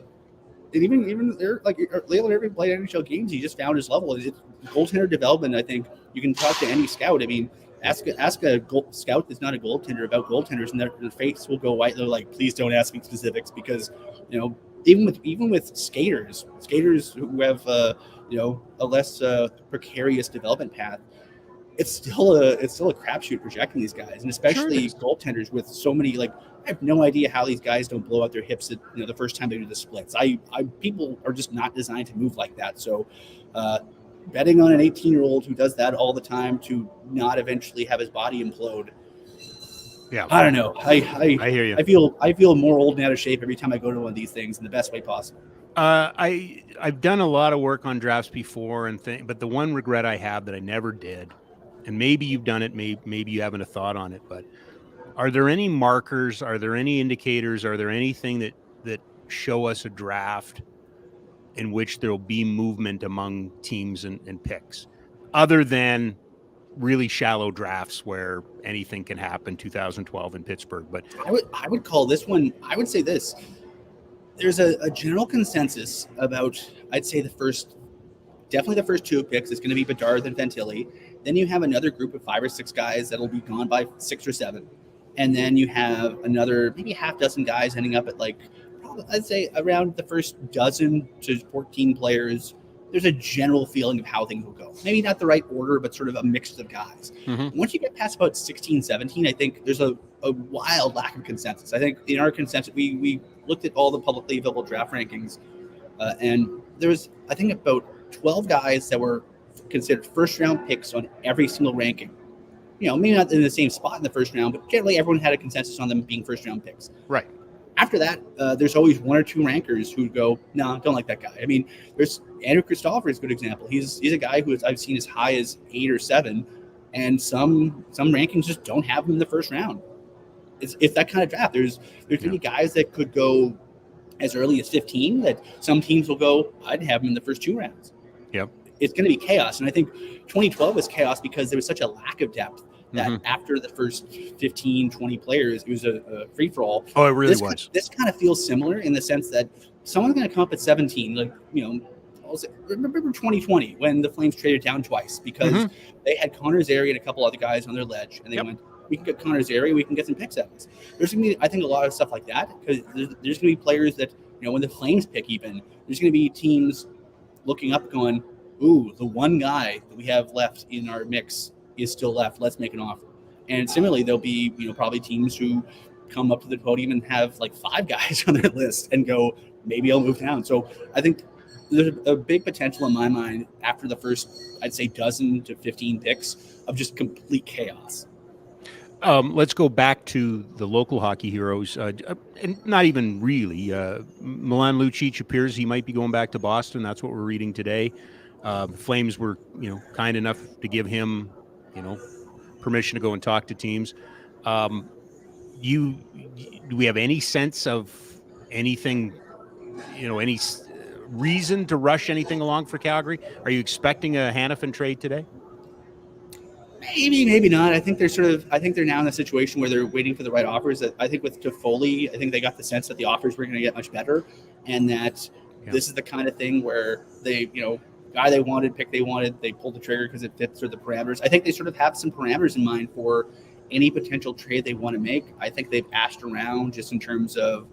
even like Leland Irving played NHL games. He just found his level. It's goaltender development. I think you can talk to any scout. I mean, ask a scout that's not a goaltender about goaltenders, and their face will go white. They're like, please don't ask me specifics, because even with skaters who have a less precarious development path, it's still a crapshoot projecting these guys, and especially goaltenders with so many. Like, I have no idea how these guys don't blow out their hips at the first time they do the splits. People are just not designed to move like that. So betting on an 18-year-old who does that all the time to not eventually have his body implode. Yeah, I don't know. I hear you. I feel more old and out of shape every time I go to one of these things in the best way possible. I've done a lot of work on drafts before, but the one regret I have that I never did, and maybe you've done it, maybe you haven't a thought on it, but are there any markers? Are there any indicators? Are there anything that show us a draft in which there will be movement among teams and picks, other than really shallow drafts where anything can happen? 2012 in Pittsburgh, but I would call this one. I would say this. There's a general consensus about, I'd say definitely the first two picks is going to be Bedard and Fantilli. Then you have another group of 5 or 6 guys that'll be gone by 6 or 7. And then you have another maybe half dozen guys ending up at I'd say around the first dozen to 14 players. There's a general feeling of how things will go. Maybe not the right order, but sort of a mix of guys. Mm-hmm. Once you get past about 16, 17, I think there's a wild lack of consensus. I think in our consensus, we looked at all the publicly available draft rankings, and there was, I think, about 12 guys that were considered first-round picks on every single ranking. Maybe not in the same spot in the first round, but generally everyone had a consensus on them being first-round picks. Right. After that, there's always 1 or 2 rankers who go, no, don't like that guy. I mean, there's Andrew Christopher is a good example. He's a guy who I've seen as high as 8 or 7, and some rankings just don't have him in the first round. It's that kind of draft. There's going to be guys that could go as early as 15 that some teams will go, I'd have him in the first 2 rounds. Yep. It's going to be chaos. And I think 2012 was chaos because there was such a lack of depth that after the first 15, 20 players, it was a free-for-all. Oh, it really was. This kind of feels similar in the sense that someone's going to come up at 17. Remember 2020 when the Flames traded down twice because they had Connor Zary and a couple other guys on their ledge, and they went, we can get Connor Zary, we can get some picks out of this. There's going to be, I think, a lot of stuff like that because there's going to be players that, when the Flames pick even, there's going to be teams looking up going, ooh, the one guy that we have left in our mix is still left. Let's make an offer. And similarly, there'll be, probably teams who come up to the podium and have 5 guys on their list and go, maybe I'll move down. So I think there's a big potential in my mind after the first, I'd say, dozen to 15 picks of just complete chaos. Let's go back to the local hockey heroes, and not even really. Milan Lucic appears he might be going back to Boston. That's what we're reading today. The Flames were, kind enough to give him, permission to go and talk to teams. Do we have any sense of anything, any reason to rush anything along for Calgary? Are you expecting a Hanifin trade today? Maybe not. I think they're now in a situation where they're waiting for the right offers. I think with Toffoli, I think they got the sense that the offers were going to get much better, and that this is the kind of thing where they, guy they wanted, pick they wanted, they pulled the trigger because it fits or the parameters. I think they sort of have some parameters in mind for any potential trade they want to make. I think they've asked around just in terms of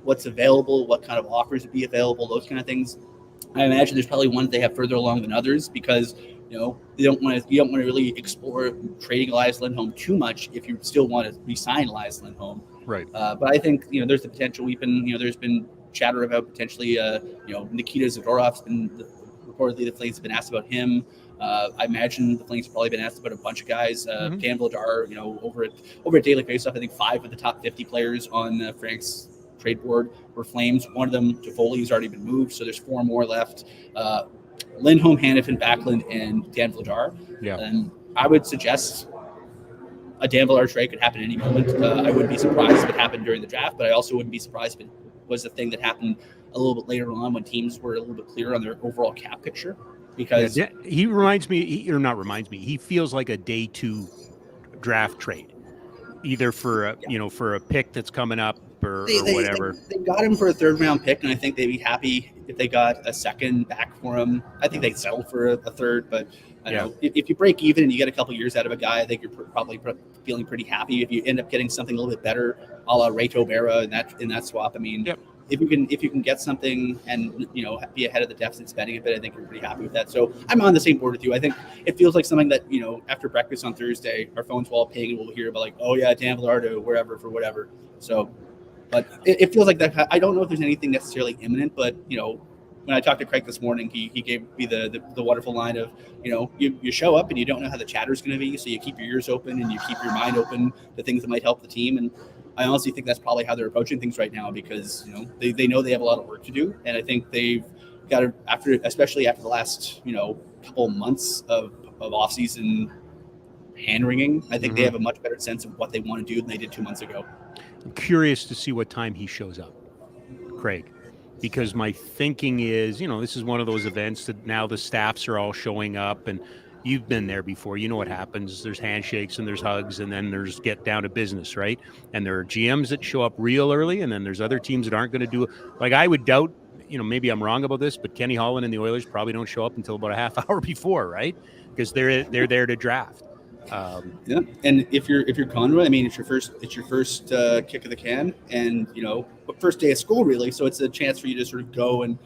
what's available, what kind of offers would be available, those kind of things. I imagine there's probably one that they have further along than others because you don't want to really explore trading Elias Lindholm too much if you still want to re-sign Elias Lindholm. Right. But I think there's the potential. There's been chatter about potentially Nikita Zadorov's been reportedly the Flames have been asked about him. I imagine the Flames have probably been asked about a bunch of guys. Dan Vladar, over at Daily Faceoff, I think 5 of the top 50 players on Frank's trade board were Flames. One of them, Toffoli, has already been moved, so there's 4 more left. Lindholm, Hanifin, Backlund, and Dan Vladar. Yeah. And I would suggest a Dan Vladar trade could happen at any moment. I wouldn't be surprised if it happened during the draft, but I also wouldn't be surprised if it was a thing that happened a little bit later on when teams were a little bit clearer on their overall cap picture. Because he reminds me, he feels like a day 2 draft trade, either for a pick that's coming up or whatever. They got him for a 3rd round pick, and I think they'd be happy if they got a 2nd back for him. I think they'd settle for a 3rd, but I don't know. If you break even and you get a couple years out of a guy, I think you're probably feeling pretty happy. If you end up getting something a little bit better, a la Ray Tobera in that swap, I mean, if you can get something and be ahead of the deficit spending a bit, I think you're pretty happy with that. So I'm on the same board with you. I think it feels like something that after breakfast on Thursday, our phones will all ping and we'll hear about Dan Vladar to wherever for whatever. So. But it feels like that. I don't know if there's anything necessarily imminent, but when I talked to Craig this morning, he gave me the wonderful line of you show up and you don't know how the chatter is going to be, so you keep your ears open and you keep your mind open to things that might help the team. And I honestly think that's probably how they're approaching things right now because they know they have a lot of work to do, and I think they've got to especially after the last couple months of off-season hand-wringing, I think they have a much better sense of what they want to do than they did 2 months ago. I'm curious to see what time he shows up, Craig, because my thinking is, this is one of those events that now the staffs are all showing up, and you've been there before. You know what happens. There's handshakes and there's hugs, and then there's get down to business, right? And there are GMs that show up real early, and then there's other teams that aren't going to do it. Like I would doubt, maybe I'm wrong about this, but Kenny Holland and the Oilers probably don't show up until about a half hour before, right? Because they're there to draft. And if you're Conroy, I mean, it's your first kick of the can, and first day of school really, so it's a chance for you to sort of go and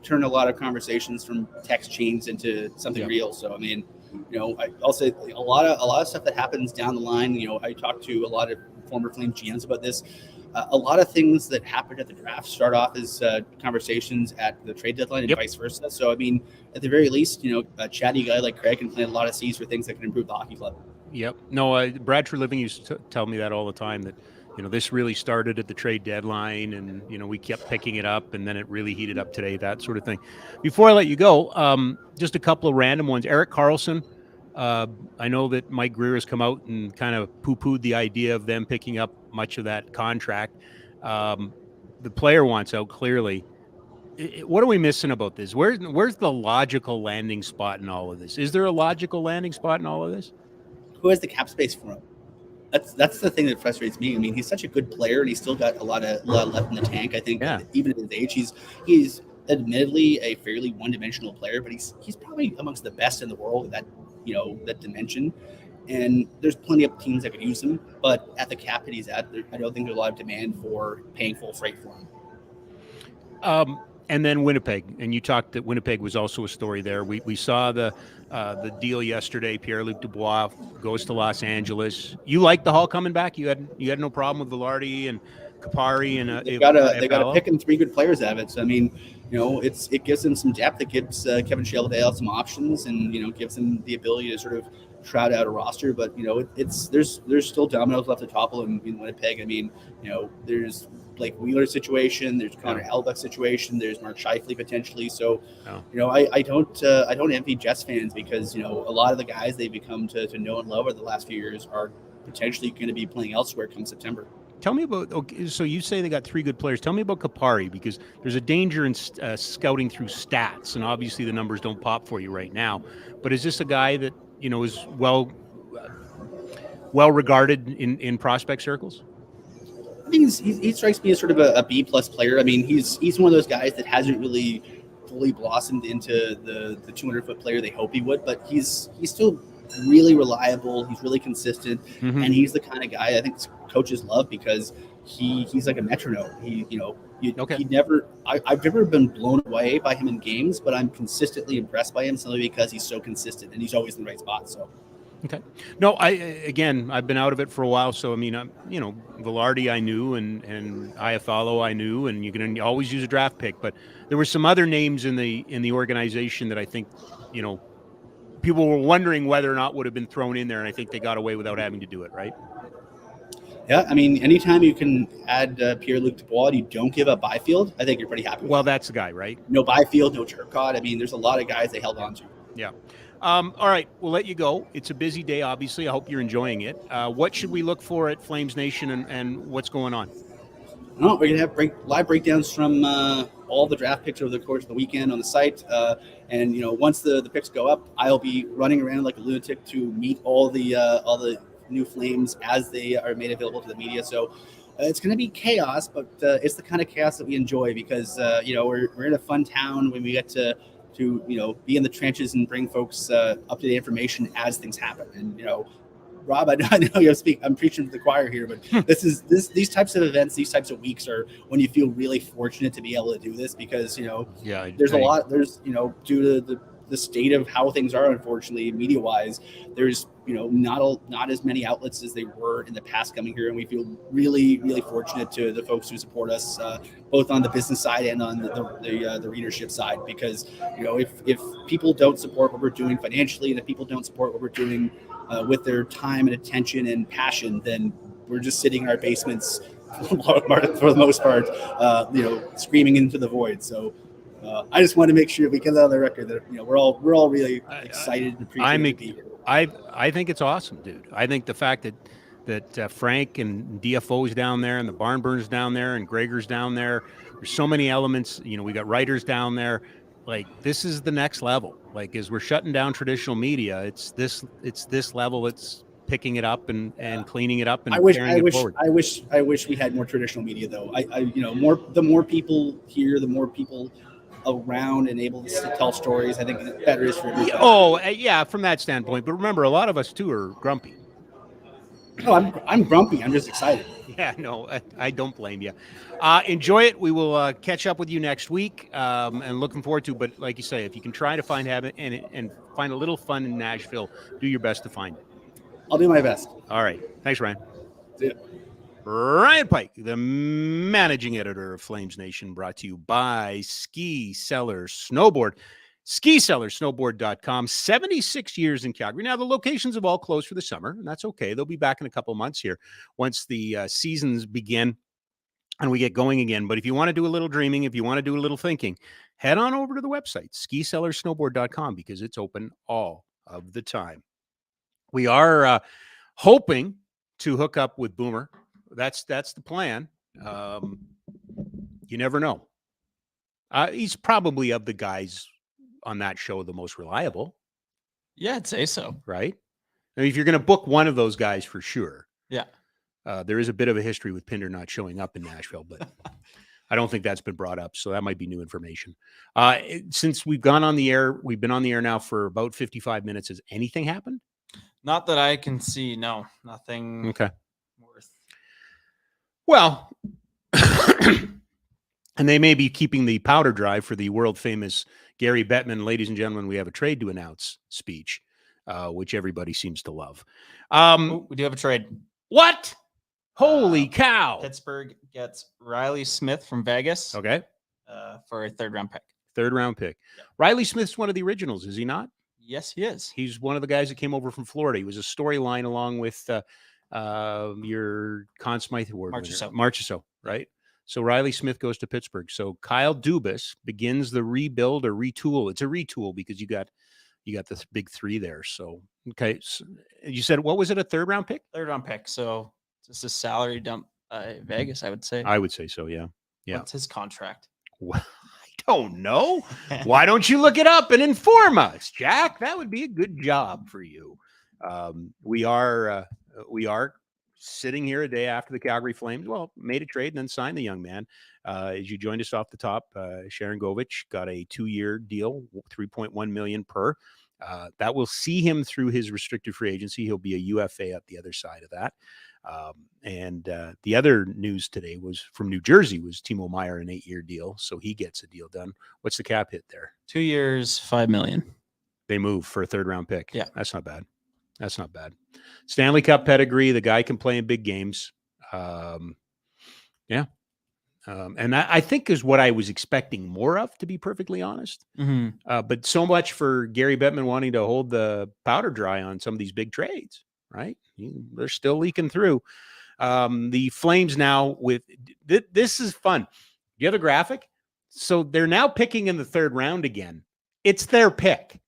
turn a lot of conversations from text chains into something real. So I mean, I'll say a lot of stuff that happens down the line. I talked to a lot of former Flames GMs about this. A lot of things that happen at the draft start off as conversations at the trade deadline and vice versa. So, I mean, at the very least, a chatty guy like Craig can plant a lot of seeds for things that can improve the hockey club. Yep. No, Brad Treliving used to tell me that all the time, that, this really started at the trade deadline and, we kept picking it up and then it really heated up today, that sort of thing. Before I let you go, just a couple of random ones. Erik Karlsson. I know that Mike Greer has come out and kind of poo-pooed the idea of them picking up much of that contract. The player wants out clearly. What are we missing about this? Where's the logical landing spot in all of this? Is there a logical landing spot in all of this? Who has the cap space for him? That's the thing that frustrates me. I mean, he's such a good player and he's still got a lot left in the tank. I think even at his age, he's admittedly a fairly one-dimensional player, but he's probably amongst the best in the world at that that dimension. And there's plenty of teams that could use him, but at the cap that he's at, I don't think there's a lot of demand for paying full freight for him. And then Winnipeg, and you talked that Winnipeg was also a story there. We saw the deal yesterday. Pierre-Luc Dubois goes to Los Angeles. You liked the Hall coming back? You had no problem with Velarde and Kapari and they got to pick in 3 good players out of it. So I mean, it gives them some depth. It gives Kevin Sherrill some options, and gives them the ability to sort of shroud out a roster. But there's still dominoes left to topple in Winnipeg. I mean, there's Blake Wheeler's situation, there's Connor Hellebuyck's situation, there's Mark Scheifele potentially. So, I don't envy Jets fans, because a lot of the guys they've become to know and love over the last few years are potentially going to be playing elsewhere come September. Tell me about, so you say they got 3 good players. Tell me about Kapari, because there's a danger in scouting through stats, and obviously the numbers don't pop for you right now. But is this a guy that, is well regarded in prospect circles? I think he strikes me as sort of a B+ player. I mean, he's one of those guys that hasn't really fully blossomed into the 200-foot player they hope he would, but he's still really reliable. He's really consistent, and he's the kind of guy I think coaches love, because he's like a metronome. I've never been blown away by him in games, but I'm consistently impressed by him simply because he's so consistent and he's always in the right spot. So. Okay. No, I've been out of it for a while. So, I mean, Velarde I knew, and Iafallo I knew, and you can always use a draft pick. But there were some other names in the organization that I think, people were wondering whether or not would have been thrown in there, and I think they got away without having to do it, right? Yeah, I mean, anytime you can add Pierre-Luc Dubois, you don't give up Byfield, I think you're pretty happy with Well, that's the guy, right? No Byfield, no Turcotte. I mean, there's a lot of guys they held on to. Yeah. All right, we'll let you go. It's a busy day, obviously. I hope you're enjoying it. What should we look for at Flames Nation, and what's going on? We're going to have live breakdowns from all the draft picks over the course of the weekend on the site. And once the picks go up, I'll be running around like a lunatic to meet all the new Flames as they are made available to the media. So it's going to be chaos, but it's the kind of chaos that we enjoy, because we're in a fun town when we get to be in the trenches and bring folks up-to-date information as things happen. And Rob, I know you speak. I'm preaching to the choir here, but these types of events, these types of weeks are when you feel really fortunate to be able to do this, because there's a lot. There's due to the state of how things are, unfortunately, media-wise, there's not as many outlets as they were in the past coming here, and we feel really, really fortunate to the folks who support us, both on the business side and on the readership side. Because if people don't support what we're doing financially, and if people don't support what we're doing with their time and attention and passion, then we're just sitting in our basements for the most part, screaming into the void. So. I just want to make sure we get on the record that we're all really excited and appreciative to be here. I think it's awesome, dude. I think the fact that Frank and DFO's down there, and the Barnburns down there, and Gregor's down there. There's so many elements. We got writers down there. Like, this is the next level. Like, as we're shutting down traditional media, it's this level. It's picking it up and cleaning it up and carrying it forward. I wish we had more traditional media, though. The more people here, the more people around and able to tell stories, I think the better it is for everybody. Oh, yeah, from that standpoint. But remember, a lot of us too are grumpy. Oh, I'm grumpy. I'm just excited. Yeah, no, I don't blame you. Enjoy it. We will catch up with you next week, and looking forward to. But like you say, if you can try to find habit and find a little fun in Nashville, do your best to find it. I'll do my best. All right. Thanks, Ryan. See ya. Ryan Pike, the managing editor of Flames Nation, brought to you by Ski Cellar Snowboard. SkiCellarSnowboard.com, 76 years in Calgary. Now, the locations have all closed for the summer, and that's okay. They'll be back in a couple of months here once the seasons begin and we get going again. But if you want to do a little dreaming, if you want to do a little thinking, head on over to the website, SkiCellarSnowboard.com, because it's open all of the time. We are hoping to hook up with Boomer. That's the plan. You never know. He's probably, of the guys on that show, the most reliable. Yeah, I'd say so. Right? I mean, if you're going to book one of those guys, for sure. Yeah. There is a bit of a history with Pinder not showing up in Nashville, but I don't think that's been brought up. So that might be new information. Since we've been on the air now for about 55 minutes. Has anything happened? Not that I can see. No, nothing. Okay. Worth. Well, and they may be keeping the powder dry for the world famous Gary Bettman, ladies and gentlemen, we have a trade to announce speech, which everybody seems to love. We do have a trade. What? Holy cow. Pittsburgh gets Riley Smith from Vegas Okay. for a 3rd-round pick. 3rd-round pick. Yeah. Riley Smith's one of the originals, is he not? Yes, he is. He's one of the guys that came over from Florida. He was a storyline along with your Conn Smythe Award winner, Marchessault, right? So Riley Smith goes to Pittsburgh. So Kyle Dubas begins the rebuild or retool. It's a retool because you got the big 3 there. So okay, so you said what was it, a 3rd-round pick? 3rd-round pick. So just a salary dump Vegas, I would say. I would say so. Yeah. What's his contract? Well, I don't know. Why don't you look it up and inform us, Jack? That would be a good job for you. We are sitting here a day after the Calgary Flames, made a trade and then signed the young man. As you joined us off the top, Sharon Govich got a 2-year deal, $3.1 million per. That will see him through his restricted free agency. He'll be a UFA at the other side of that. And the other news today was from New Jersey was Timo Meier, an 8-year deal. So he gets a deal done. What's the cap hit there? 2 years, $5 million. They move for a 3rd-round pick. Yeah. That's not bad. That's not bad. Stanley Cup pedigree. The guy can play in big games. Yeah. And I think is what I was expecting more of, to be perfectly honest. Mm-hmm. But so much for Gary Bettman wanting to hold the powder dry on some of these big trades, right? They're still leaking through. The Flames now with this is fun. Do you have a graphic? So they're now picking in the 3rd round again. It's their pick.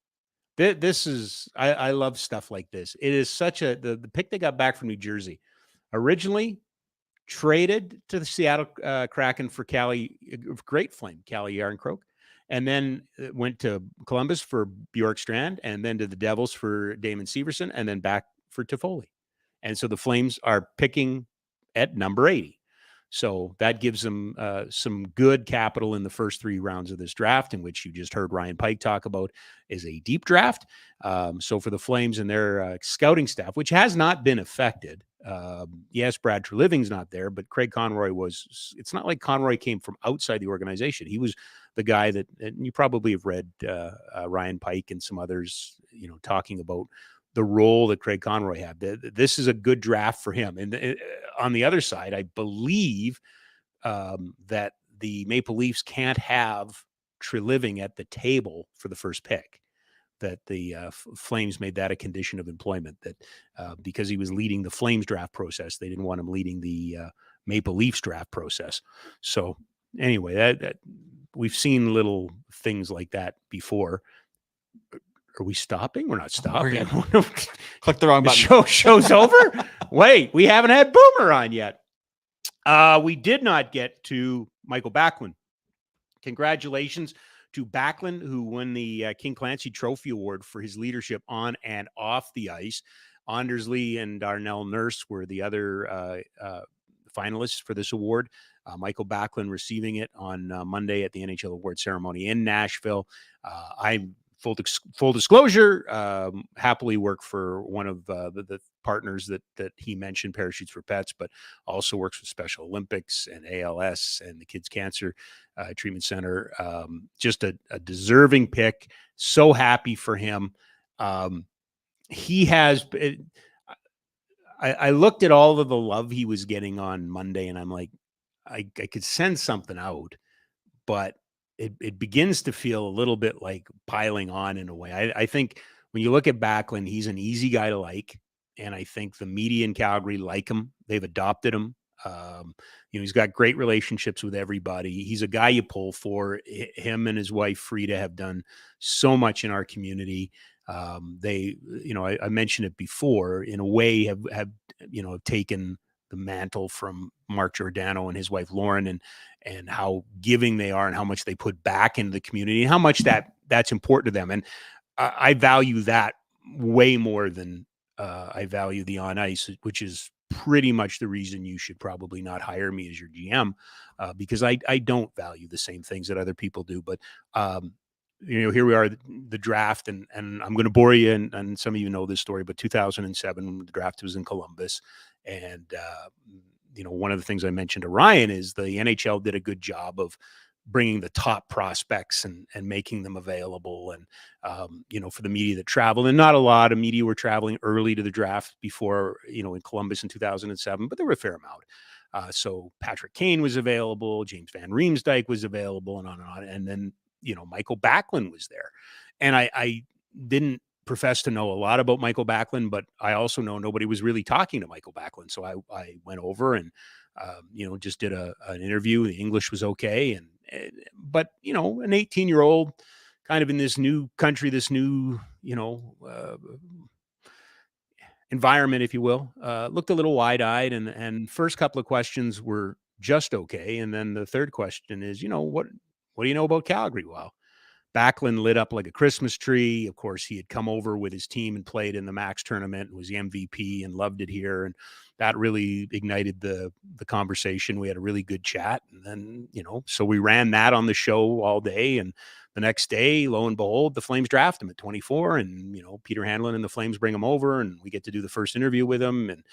This is I love stuff like this. It is such the pick they got back from New Jersey. Originally traded to the Seattle Kraken for great Flame, Calle Yarncroke, and then went to Columbus for Bjork Strand, and then to the Devils for Damon Severson, and then back for Toffoli. And so the Flames are picking at number 80. So that gives them some good capital in the first 3 rounds of this draft, in which you just heard Ryan Pike talk about is a deep draft. So for the Flames and their scouting staff, which has not been affected. Yes, Brad Treliving's not there, but Craig Conroy was. It's not like Conroy came from outside the organization. He was the guy that, and you probably have read Ryan Pike and some others, talking about the role that Craig Conroy had. This is a good draft for him. And on the other side, I believe that the Maple Leafs can't have Treliving at the table for the first pick, that the Flames made that a condition of employment, that because he was leading the Flames draft process, they didn't want him leading the Maple Leafs draft process. So anyway, that we've seen little things like that before. Are we stopping? We're not stopping. Click the wrong button. Show's over. Wait, we haven't had Boomer on yet. We did not get to Michael Backlund. Congratulations to Backlund, who won the King Clancy Trophy Award for his leadership on and off the ice. Anders Lee and Darnell Nurse were the other finalists for this award. Michael Backlund receiving it on Monday at the NHL award ceremony in Nashville. I'm full disclosure, happily work for one of the partners that he mentioned, Parachutes for Pets, but also works with Special Olympics and ALS and the Kids Cancer Treatment Center. Just a deserving pick. So happy for him. He has. I looked at all of the love he was getting on Monday, and I'm like, I could send something out, but it begins to feel a little bit like piling on in a way. I think when you look at Backlund, he's an easy guy to like. And I think the media in Calgary like him. They've adopted him. He's got great relationships with everybody. He's a guy you pull for. Him and his wife, Frida, have done so much in our community. They, I mentioned it before, in a way have taken the mantle from Mark Giordano and his wife, Lauren, and how giving they are and how much they put back into the community and how much that's important to them. And I value that way more than I value the on ice, which is pretty much the reason you should probably not hire me as your GM, because I don't value the same things that other people do. But, here we are, the draft, and I'm going to bore you, and some of you know this story, but 2007, the draft was in Columbus. And, one of the things I mentioned to Ryan is the NHL did a good job of bringing the top prospects and making them available. And, for the media that traveled, and not a lot of media were traveling early to the draft before, in Columbus in 2007, but there were a fair amount. So Patrick Kane was available, James Van Riemsdyk was available, and on and on. And then, Michael Backlund was there. And I didn't profess to know a lot about Michael Backlund, but I also know nobody was really talking to Michael Backlund. So I went over and, just did an interview. The English was okay. But an 18-year-old kind of in this new country, this new, environment, if you will, looked a little wide-eyed, and first couple of questions were just okay. And then the third question is, what do you know about Calgary? Well, Backlund lit up like a Christmas tree. Of course, he had come over with his team and played in the Max tournament and was the MVP and loved it here. And that really ignited the conversation. We had a really good chat. And then, so we ran that on the show all day. And the next day, lo and behold, the Flames draft him at 24. And, Peter Hanlon and the Flames bring him over, and we get to do the first interview with him. And,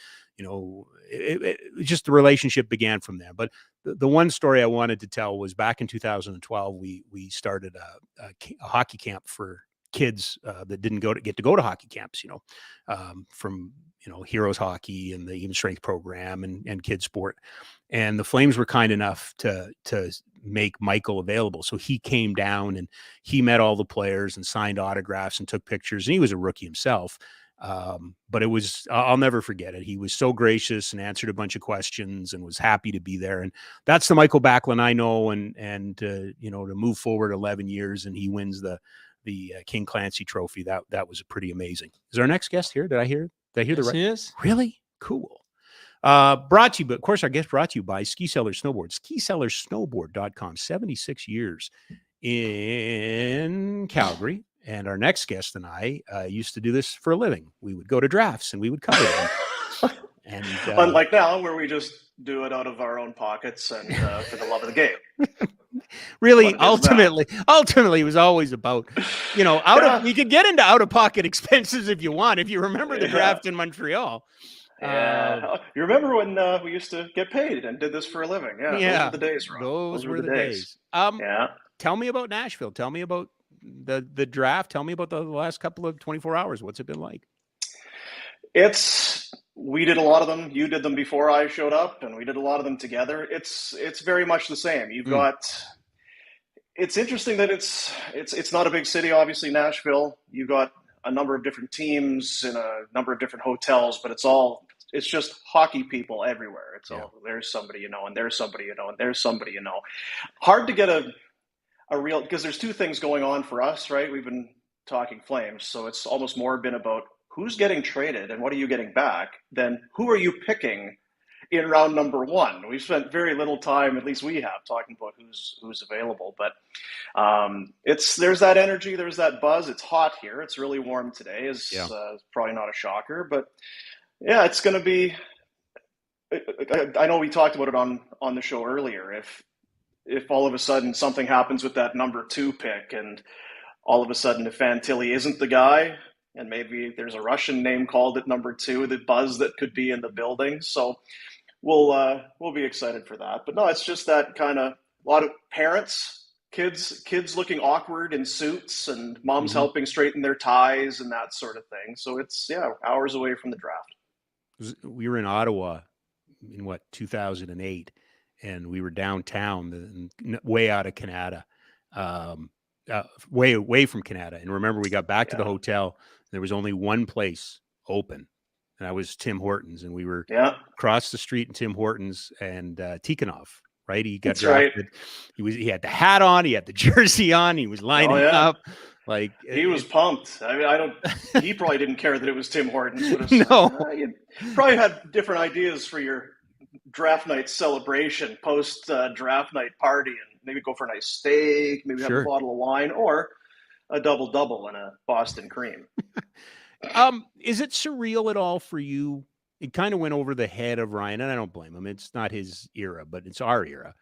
just the relationship began from there. But the one story I wanted to tell was back in 2012, we started a hockey camp for kids that didn't get to go to hockey camps, from, Heroes Hockey and the Even Strength program and kids sport. And the Flames were kind enough to make Michael available. So he came down and he met all the players and signed autographs and took pictures. And he was a rookie himself. But it was, I'll never forget it. He was so gracious and answered a bunch of questions and was happy to be there. And that's the Michael Backlund I know. And to move forward 11 years and he wins the King Clancy Trophy. That was pretty amazing. Is our next guest here? Did I hear the right? Yes. Really cool. Brought to you, but of course, our guest brought to you by Ski Cellar Snowboard, skicellarsnowboard.com, 76 years in Calgary. And our next guest and I used to do this for a living. We would go to drafts and we would cover them. And unlike now, where we just do it out of our own pockets and for the love of the game. Really, ultimately, it was always about, you could get into out-of-pocket expenses if you want, if you remember the draft in Montreal. Yeah. You remember when we used to get paid and did this for a living? Yeah. Those were the days, Rob. Those were the days. Tell me about Nashville. Tell me about the draft. Tell me about the last couple of 24 hours. What's it been like? We did a lot of them. You did them before I showed up, and we did a lot of them together. It's very much the same. You've got. It's interesting that it's not a big city, obviously, Nashville. You've got a number of different teams in a number of different hotels, but it's just hockey people everywhere. It's all, there's somebody you know, and there's somebody you know, and there's somebody you know. Hard to get a real, because there's two things going on for us, right? We've been talking Flames, so it's almost more been about who's getting traded and what are you getting back than who are you picking in round number one. We've spent very little time, at least we have, talking about who's available. But there's that energy, there's that buzz. It's hot here. It's really warm today. It's probably not a shocker, but yeah, it's going to be. I know we talked about it on the show earlier. If all of a sudden something happens with that number 2 pick, and all of a sudden if Fantilli isn't the guy, and maybe there's a Russian name called at number 2, the buzz that could be in the building. So we'll be excited for that. But no, it's just that kind of, a lot of parents, kids looking awkward in suits, and moms helping straighten their ties and that sort of thing. So it's hours away from the draft. We were in Ottawa in 2008, and we were downtown, way out of Canada, way away from Canada. And remember, we got back to the hotel. There was only one place open, and that was Tim Hortons. And we were across the street in Tim Hortons, and Tikhonov, right? He got drafted. Right. He had the hat on, he had the jersey on, he was lining up. Like he was pumped. I mean, he probably didn't care that it was Tim Hortons. But you probably had different ideas for your draft night celebration, post draft night party, and maybe go for a nice steak, maybe have a bottle of wine, or a double and a Boston cream. Is it surreal at all for you? It kind of went over the head of Ryan, and I don't blame him. It's not his era, but it's our era.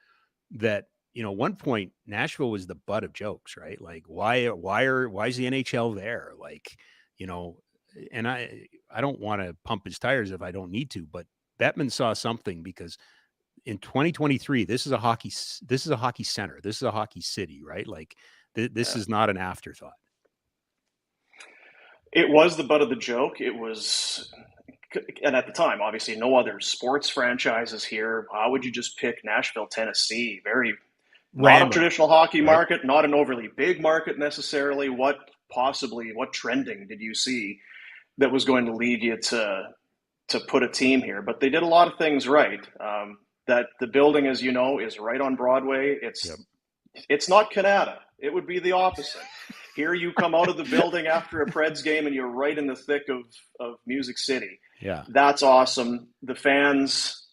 That, at one point Nashville was the butt of jokes, right? Like, why is the NHL there? Like, and I don't want to pump his tires if I don't need to, but Bettman saw something, because in 2023, this is a hockey center. This is a hockey city, right? Like this is not an afterthought. It was the butt of the joke. It was, and at the time, obviously, no other sports franchises here. How would you just pick Nashville, Tennessee? Very not a traditional hockey market, not an overly big market necessarily. What trending did you see that was going to lead you to put a team here? But they did a lot of things right. That the building, as you know, is right on Broadway. It's not Canada. It would be the opposite. Here you come out of the building after a Preds game and you're right in the thick of Music City. Yeah. That's awesome. The fans,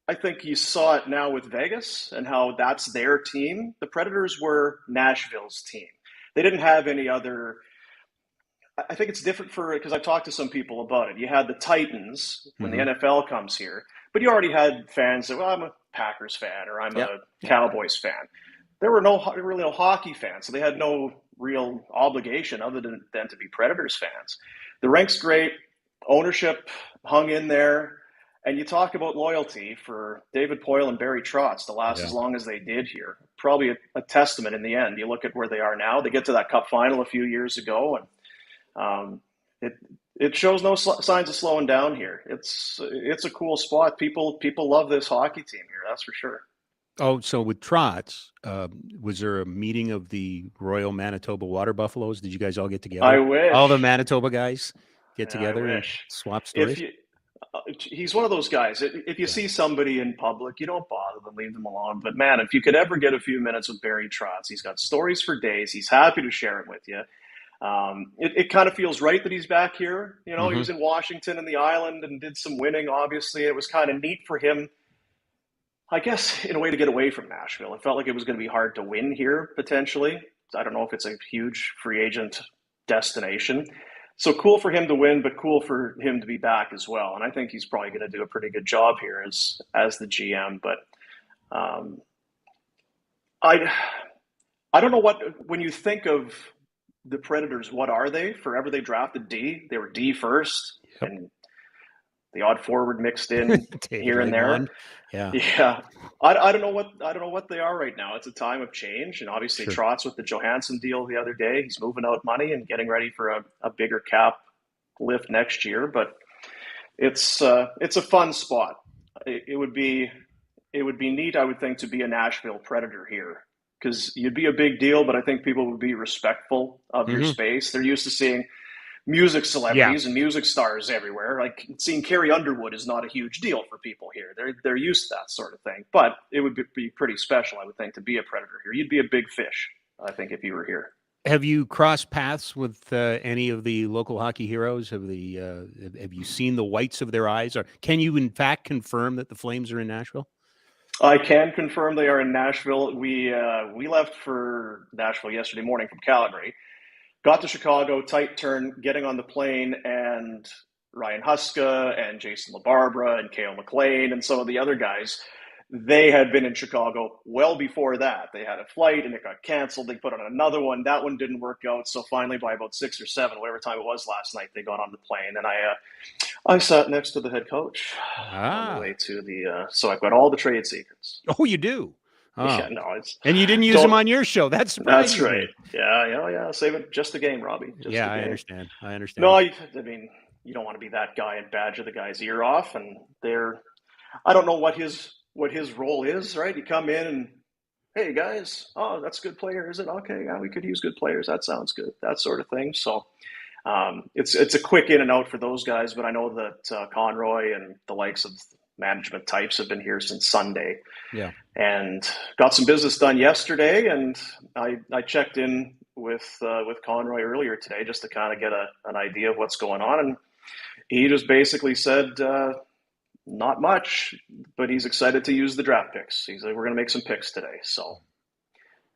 I think you saw it now with Vegas and how that's their team. The Predators were Nashville's team. They didn't have any other. I think it's different because I've talked to some people about it. You had the Titans when the NFL comes here, but you already had fans that, well, I'm a Packers fan or I'm a Cowboys fan. There were really no hockey fans, so they had no real obligation other than to be Predators fans. The rink's great. Ownership hung in there. And you talk about loyalty for David Poile and Barry Trotz to last as long as they did here. Probably a testament in the end. You look at where they are now. They get to that Cup final a few years ago, and it shows no signs of slowing down here. It's a cool spot. People love this hockey team here. That's for sure. Oh, so with Trotz, was there a meeting of the Royal Manitoba Water Buffaloes? Did you guys all get together? I wish. All the Manitoba guys get together and swap stories? He's one of those guys. If you see somebody in public, you don't bother them, leave them alone. But man, if you could ever get a few minutes with Barry Trotz, he's got stories for days. He's happy to share it with you. It kind of feels right that he's back here. You know, he was in Washington and the island and did some winning, obviously. It was kind of neat for him, I guess, in a way, to get away from Nashville. It felt like it was going to be hard to win here, potentially. I don't know if it's a huge free agent destination. So cool for him to win, but cool for him to be back as well. And I think he's probably going to do a pretty good job here as the GM. But I don't know when you think of the Predators, what are they? Forever they drafted D. They were D first. Yep. And the odd forward mixed in here and there. Yeah. I don't know what they are right now. It's a time of change, and obviously Trotz with the Johansson deal the other day, he's moving out money and getting ready for a bigger cap lift next year. But it's a fun spot. It would be neat, I would think, to be a Nashville Predator here, because you'd be a big deal, but I think people would be respectful of your space. They're used to seeing music celebrities and music stars everywhere. Like, seeing Carrie Underwood is not a huge deal for people here. They're used to that sort of thing. But it would be pretty special, I would think, to be a Predator here. You'd be a big fish, I think, if you were here. Have you crossed paths with any of the local hockey heroes? Have you seen the whites of their eyes? Or can you, in fact, confirm that the Flames are in Nashville? I can confirm they are in Nashville. We left for Nashville yesterday morning from Calgary. Got to Chicago, tight turn, getting on the plane, and Ryan Huska and Jason LaBarbera and Cale McLean and some of the other guys, they had been in Chicago well before that. They had a flight and it got canceled. They put on another one. That one didn't work out. So finally, by about 6 or 7, whatever time it was last night, they got on the plane. And I sat next to the head coach on the way to the so I've got all the trade secrets. Oh, you do? Oh. Yeah, no, and you didn't use them on your show. That's surprising. That's right. Yeah. Save it just the game, Robbie. Just the game. I understand. No, I mean, you don't want to be that guy and badger the guy's ear off. And I don't know what his role is, right? You come in and, hey guys, oh, that's a good player, is it? Okay, yeah, we could use good players. That sounds good. That sort of thing. So it's a quick in and out for those guys. But I know that Conroy and the likes of management types have been here since Sunday. Yeah. And got some business done yesterday, and I checked in with Conroy earlier today just to kind of get an idea of what's going on, and he just basically said not much, but he's excited to use the draft picks. He's like, we're going to make some picks today. So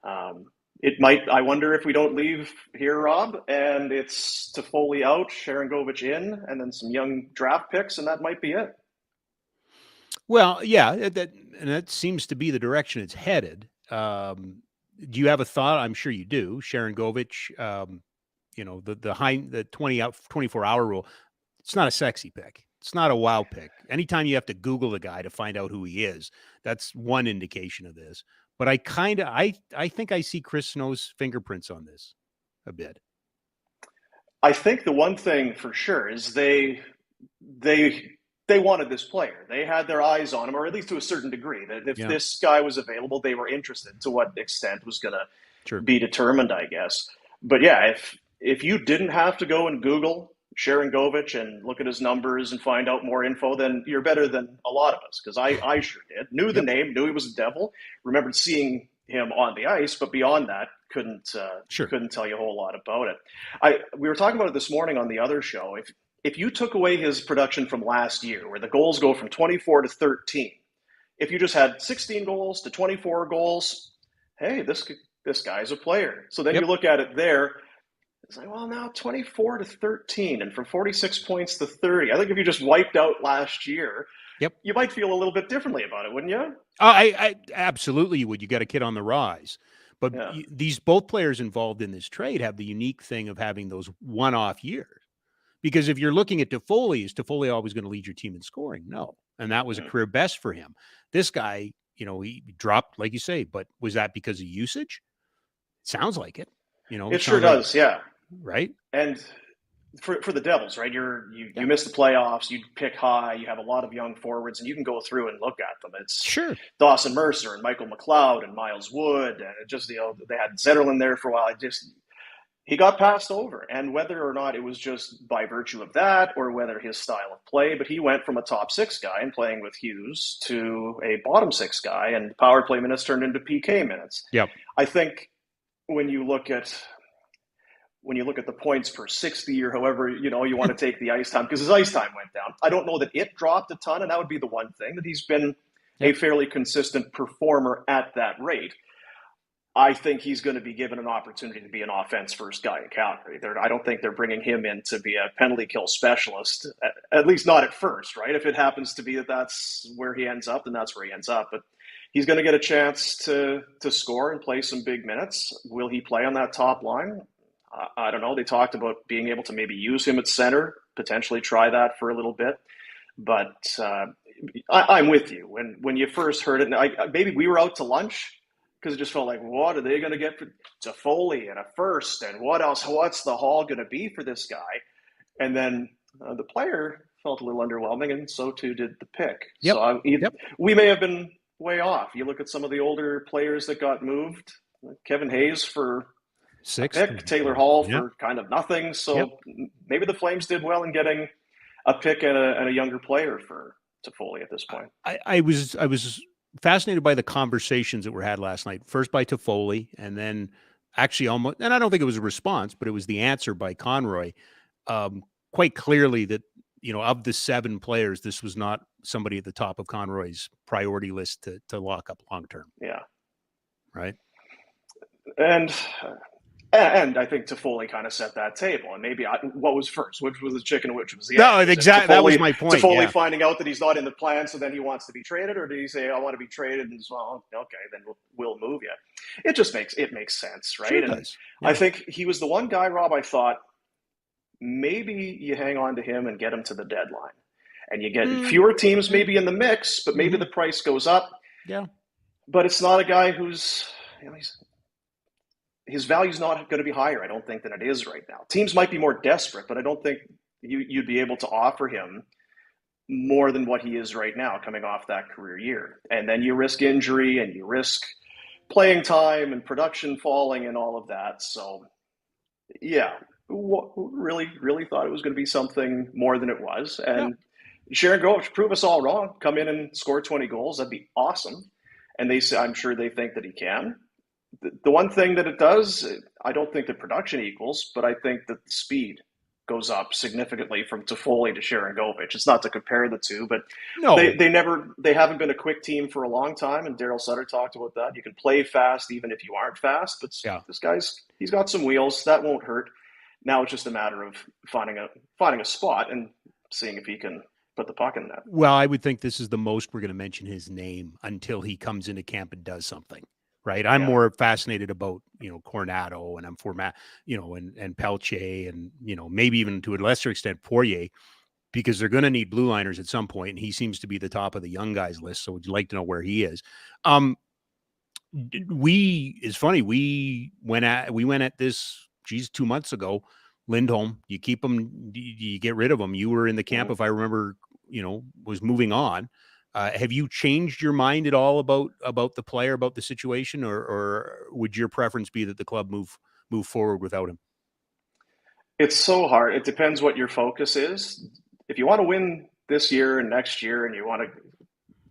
I wonder if we don't leave here, Rob, and it's Toffoli out, Sharangovich in, and then some young draft picks, and that might be it. Well, yeah, that seems to be the direction it's headed. Do you have a thought? I'm sure you do. Sharangovich, the 24-hour rule. It's not a sexy pick. It's not a wow pick. Anytime you have to Google the guy to find out who he is, that's one indication of this. But I think I see Chris Snow's fingerprints on this a bit. I think the one thing for sure is they wanted this player. They had their eyes on him, or at least to a certain degree. That if this guy was available, they were interested. To what extent was going to be determined, I guess. But yeah, if you didn't have to go and Google Sharangovich and look at his numbers and find out more info, then you're better than a lot of us, because I sure did. Knew the name, knew he was a Devil, remembered seeing him on the ice, but beyond that, couldn't tell you a whole lot about it. We were talking about it this morning on the other show. If you took away his production from last year, where the goals go from 24 to 13, if you just had 16 goals to 24 goals, hey, this guy's a player. So then you look at it there. It's like, well, now 24 to 13 and from 46 points to 30. I think if you just wiped out last year, you might feel a little bit differently about it, wouldn't you? I absolutely would. You got a kid on the rise. But these both players involved in this trade have the unique thing of having those one-off years. Because if you're looking at Toffoli, is Toffoli always going to lead your team in scoring? No. And that was a career best for him. This guy, he dropped, like you say, but was that because of usage? Sounds like it. It sure does, yeah. Right? And for the Devils, right? You miss the playoffs, you pick high, you have a lot of young forwards, and you can go through and look at them. It's Dawson Mercer and Michael McLeod and Miles Wood, and it just they had Zetterlund there for a while. He got passed over, and whether or not it was just by virtue of that or whether his style of play, but he went from a top six guy and playing with Hughes to a bottom six guy, and power play minutes turned into PK minutes. Yep. I think when you look at the points per 60 or however, you want to take the ice time, because his ice time went down. I don't know that it dropped a ton, and that would be the one thing, that he's been a fairly consistent performer at that rate. I think he's going to be given an opportunity to be an offense-first guy in Calgary. I don't think they're bringing him in to be a penalty kill specialist, at least not at first, right? If it happens to be that's where he ends up, then that's where he ends up. But he's going to get a chance to score and play some big minutes. Will he play on that top line? I don't know. They talked about being able to maybe use him at center, potentially try that for a little bit. But I'm with you. When you first heard it, maybe we were out to lunch, because it just felt like, what are they going to get for Toffoli and a first? And what else? What's the haul going to be for this guy? And then the player felt a little underwhelming, and so too did the pick. Yep. So we may have been way off. You look at some of the older players that got moved, Kevin Hayes for six, pick, Taylor Hall for kind of nothing. So maybe the Flames did well in getting a pick and a younger player for Toffoli at this point. I was fascinated by the conversations that were had last night. First by Toffoli, and then actually almost, and I don't think it was a response, but it was the answer by Conroy. Quite clearly that, of the 7 players, this was not somebody at the top of Conroy's priority list to lock up long term. Yeah. Right. And I think Toffoli kind of set that table. And maybe what was first? Which was the chicken? Which was the egg? No, exactly. That was my point. Toffoli finding out that he's not in the plan, so then he wants to be traded, or did he say, "I want to be traded"? And well, okay, then we'll move you. It just makes sense, right? Sure and does. Yeah. I think he was the one guy, Rob. I thought maybe you hang on to him and get him to the deadline, and you get fewer teams maybe in the mix, but maybe the price goes up. Yeah. But it's not a guy who's his value's not going to be higher, I don't think, than it is right now. Teams might be more desperate, but I don't think you'd be able to offer him more than what he is right now, coming off that career year. And then you risk injury, and you risk playing time and production falling and all of that. So, yeah, really, really thought it was going to be something more than it was. And Sharangovich, prove us all wrong. Come in and score 20 goals. That'd be awesome. And I'm sure they think that he can. The one thing that it does, I don't think the production equals, but I think that the speed goes up significantly from Toffoli to Sharangovich. It's not to compare the two, but they haven't been a quick team for a long time, and Daryl Sutter talked about that. You can play fast even if you aren't fast, but this he's got some wheels. That won't hurt. Now it's just a matter of finding a spot and seeing if he can put the puck in that. Well, I would think this is the most we're going to mention his name until he comes into camp and does something. Right. I'm more fascinated about, Coronado, and I'm for and Pelche, and, maybe even to a lesser extent Poirier. because they're going to need blue liners at some point, and he seems to be the top of the young guys list. So would you like to know where he is? It's funny. We went at this, 2 months ago. Lindholm, you keep him, you get rid of him. You were in the camp, if I remember, was moving on. Have you changed your mind at all about the player, about the situation, or would your preference be that the club move forward without him? It's so hard. It depends what your focus is. If you want to win this year and next year, and you want to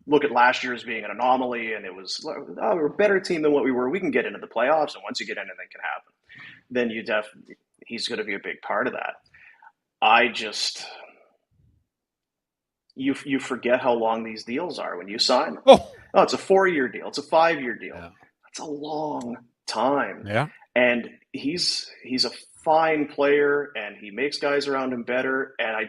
look at last year as being an anomaly, and it was, we're a better team than what we were, we can get into the playoffs, and once you get in, anything can happen. Then he's going to be a big part of that. You forget how long these deals are when you sign them. Oh, it's a 4-year deal. It's a 5-year deal. Yeah. That's a long time. Yeah. And he's a fine player, and he makes guys around him better. And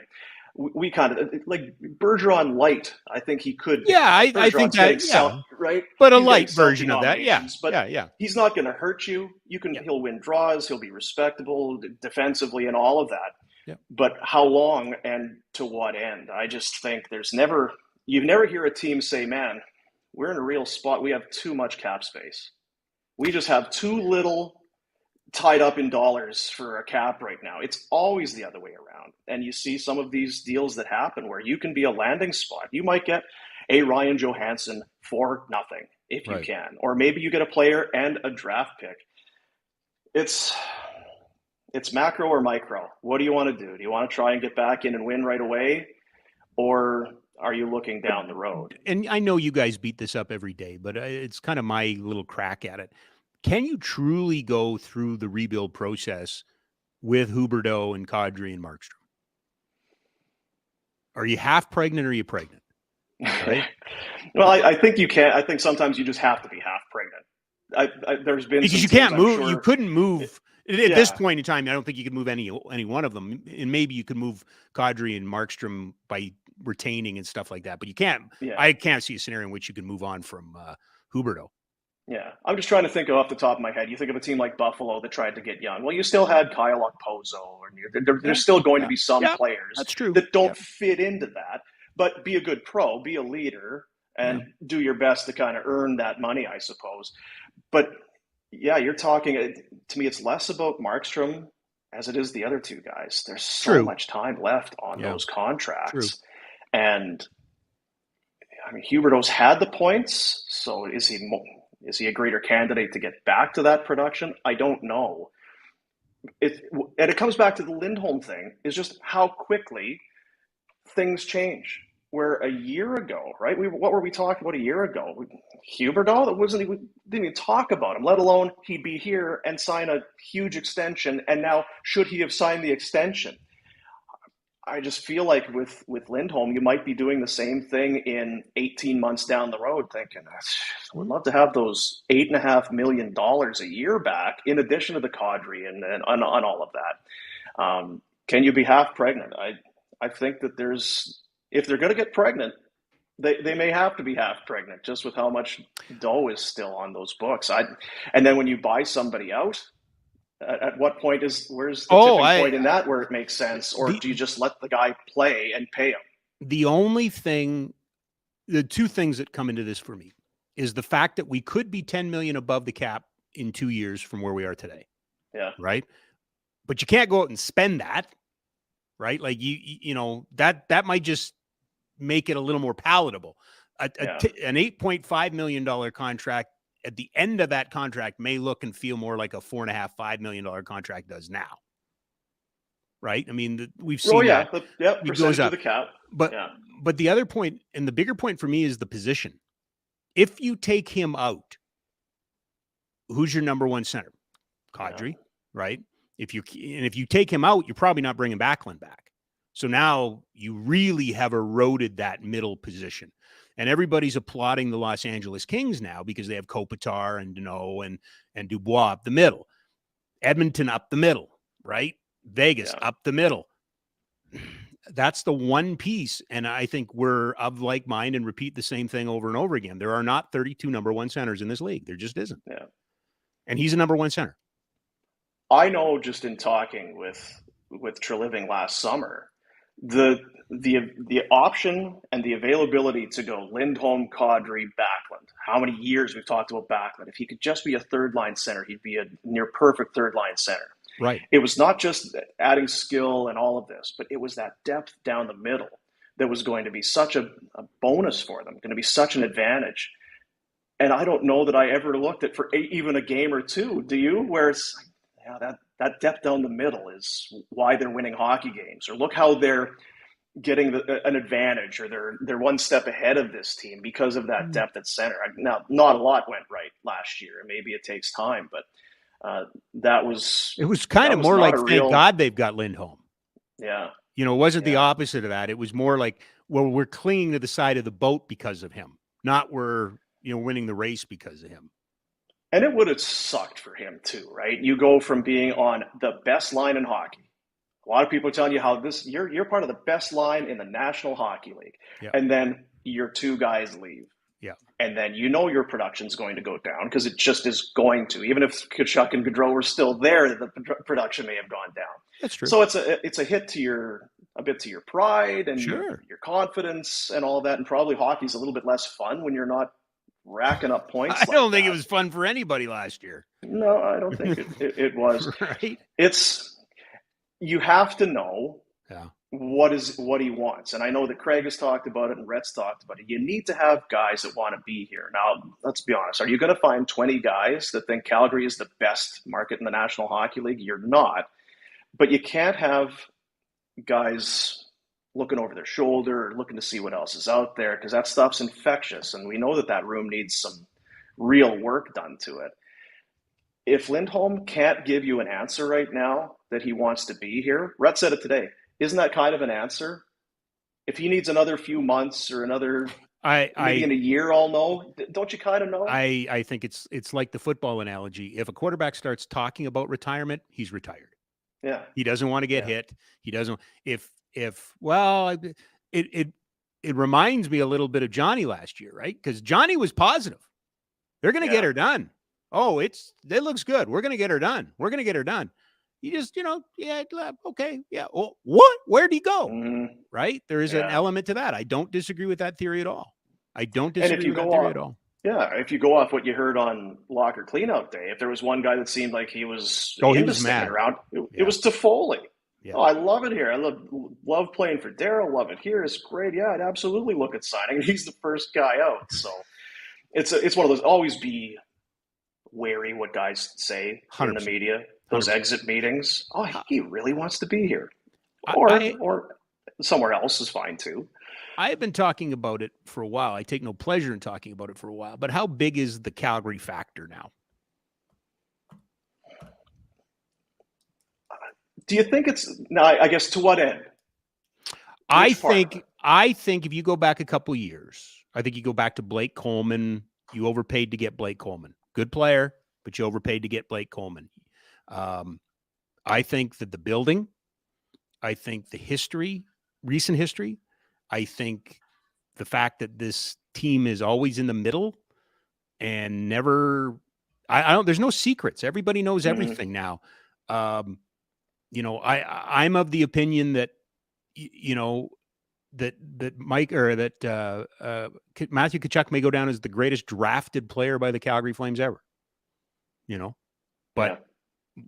we kind of like Bergeron light. I think he could. Yeah, I think that. Right. But he's a light version of that. Yeah. But he's not going to hurt you. He'll win draws. He'll be respectable defensively and all of that. Yeah. But how long and to what end? I just think you never hear a team say, man, we're in a real spot. We have too much cap space. We just have too little tied up in dollars for a cap right now. It's always the other way around. And you see some of these deals that happen where you can be a landing spot. You might get a Ryan Johansson for nothing if you can. Or maybe you get a player and a draft pick. It's macro or micro. What do you want to do? Do you want to try and get back in and win right away? Or are you looking down the road? And I know you guys beat this up every day, but it's kind of my little crack at it. Can you truly go through the rebuild process with Huberdeau and Kadri and Markstrom? Are you half pregnant or are you pregnant? Right? Well, I think you can. I think sometimes you just have to be half pregnant. There's been because you can't move. Sure, you couldn't move at this point in time. I don't think you could move any one of them, and maybe you could move Kadri and Markstrom by retaining and stuff like that. But you can't. Yeah. I can't see a scenario in which you can move on from Huberdeau. Yeah, I'm just trying to think off the top of my head. You think of a team like Buffalo that tried to get young. Well, you still had Kyle Okposo, and there's still going to be some players that don't fit into that. But be a good pro, be a leader, and do your best to kind of earn that money, I suppose. But you're talking. To me, it's less about Markstrom as it is the other two guys. There's so much time left on those contracts, and I mean, Huberdeau's had the points, so is he a greater candidate to get back to that production? I don't know. And it comes back to the Lindholm thing, is just how quickly things change. Where a year ago, right? What were we talking about a year ago? Huberdeau, we didn't even talk about him, let alone he'd be here and sign a huge extension. And now, should he have signed the extension? I just feel like with Lindholm, you might be doing the same thing in 18 months down the road, thinking, I would love to have those $8.5 million a year back, in addition to the Kadri and on all of that. Can you be half pregnant? I think that if they're going to get pregnant, they may have to be half pregnant, just with how much dough is still on those books. And then when you buy somebody out, at what point where's the tipping point in that where it makes sense? Or do you just let the guy play and pay him? The two things that come into this for me is the fact that we could be 10 million above the cap in 2 years from where we are today. Yeah. Right. But you can't go out and spend that. Right. Like that might just make it a little more palatable. An $8.5 million contract at the end of that contract may look and feel more like a $4.5 million contract does now. Right. I mean, we've seen it goes up. The cap. But the other point, and the bigger point for me, is the position. If you take him out, who's your number one center? Kadri, right? If you take him out, you're probably not bringing Backlund back. So now you really have eroded that middle position. And everybody's applauding the Los Angeles Kings now because they have Kopitar and Deneau and Dubois up the middle. Edmonton up the middle, right? Vegas up the middle. That's the one piece. And I think we're of like mind and repeat the same thing over and over again. There are not 32 number one centers in this league. There just isn't. Yeah. And he's a number one center. I know, just in talking with Treliving last summer, the the option and the availability to go Lindholm, Kadri, Backlund. How many years we've talked about Backlund? If he could just be a third line center, he'd be a near perfect third line center. Right. It was not just adding skill and all of this, but it was that depth down the middle that was going to be such a bonus for them, going to be such an advantage. And I don't know that I ever looked at for even a game or two. Do you? Where it's that depth down the middle is why they're winning hockey games, or look how they're getting an advantage, or they're one step ahead of this team because of that depth at center. Now, not a lot went right last year, and maybe it takes time, but it was kind of more like, thank God they've got Lindholm. Yeah. It wasn't the opposite of that. It was more like, well, we're clinging to the side of the boat because of him, not we're, winning the race because of him. And it would have sucked for him too, right? You go from being on the best line in hockey. A lot of people are telling you how you're part of the best line in the National Hockey League. Yeah. And then your two guys leave. Yeah. And then your production's going to go down, because it just is going to. Even if Tkachuk and Gaudreau were still there, the production may have gone down. That's true. So it's a hit to a bit to your pride and sure. your confidence and all that. And probably hockey's a little bit less fun when you're not racking up points. I don't think it was fun for anybody last year. No, I don't think it was. Right. You have to know yeah. what he wants. And I know that Craig has talked about it and Rhett's talked about it. You need to have guys that want to be here. Now, let's be honest. Are you going to find 20 guys that think Calgary is the best market in the National Hockey League? You're not. But you can't have guys looking over their shoulder or looking to see what else is out there, because that stuff's infectious. And we know that room needs some real work done to it. If Lindholm can't give you an answer right now that he wants to be here, Rhett said it today, isn't that kind of an answer? If he needs another few months or maybe in a year, I'll know. Don't you kind of know? I think it's like the football analogy. If a quarterback starts talking about retirement, he's retired. Yeah. He doesn't want to get hit. He doesn't. It reminds me a little bit of Johnny last year, right? Because Johnny was positive. They're going to get her done. Oh, it looks good. We're going to get her done. We're going to get her done. You just, okay. Yeah. Well, what? Where'd he go? Mm-hmm. Right. There is an element to that. I don't disagree with that theory at all. I don't disagree with that theory at all. Yeah. If you go off what you heard on Locker Cleanout Day, if there was one guy that seemed like he was mad around, it was Toffoli. Yeah. Oh, I love it here. I love playing for Daryl. Love it here. It's great. Yeah, I'd absolutely look at signing. He's the first guy out. So it's one of those, always be wary what guys say 100%. In the media, those 100%. Exit meetings. Oh, he really wants to be here. Or somewhere else is fine too. I have been talking about it for a while. I take no pleasure in talking about it for a while. But how big is the Calgary factor now? Do you think I guess to what end? I think if you go back a couple years, I think you go back to Blake Coleman. You overpaid to get Blake Coleman. Good player, but you overpaid to get Blake Coleman. I think that the building, I think the history, recent history, I think the fact that this team is always in the middle and never, there's no secrets. Everybody knows everything now. I'm of the opinion that, that Mike or that Matthew Tkachuk may go down as the greatest drafted player by the Calgary Flames ever. But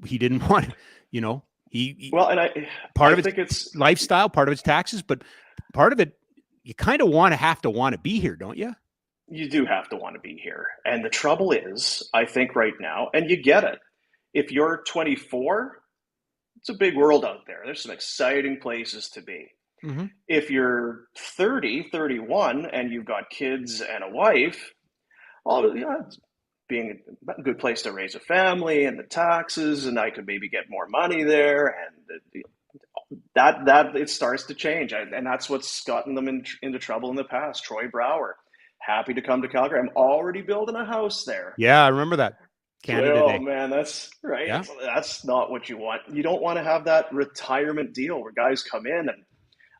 he didn't want it. Part of it's lifestyle, part of it's taxes, but part of it you kind of have to want to be here, don't you? You do have to want to be here, and the trouble is, I think right now, and you get it. If you're 24. It's a big world out there. There's some exciting places to be. Mm-hmm. If you're 30, 31, and you've got kids and a wife, it's being a good place to raise a family, and the taxes, and I could maybe get more money there, and that it starts to change, and that's what's gotten them into trouble in the past. Troy Brouwer, happy to come to Calgary. I'm already building a house there. Yeah, I remember that. Canada Day. Man, that's right. Yeah. That's not what you want. You don't want to have that retirement deal where guys come in and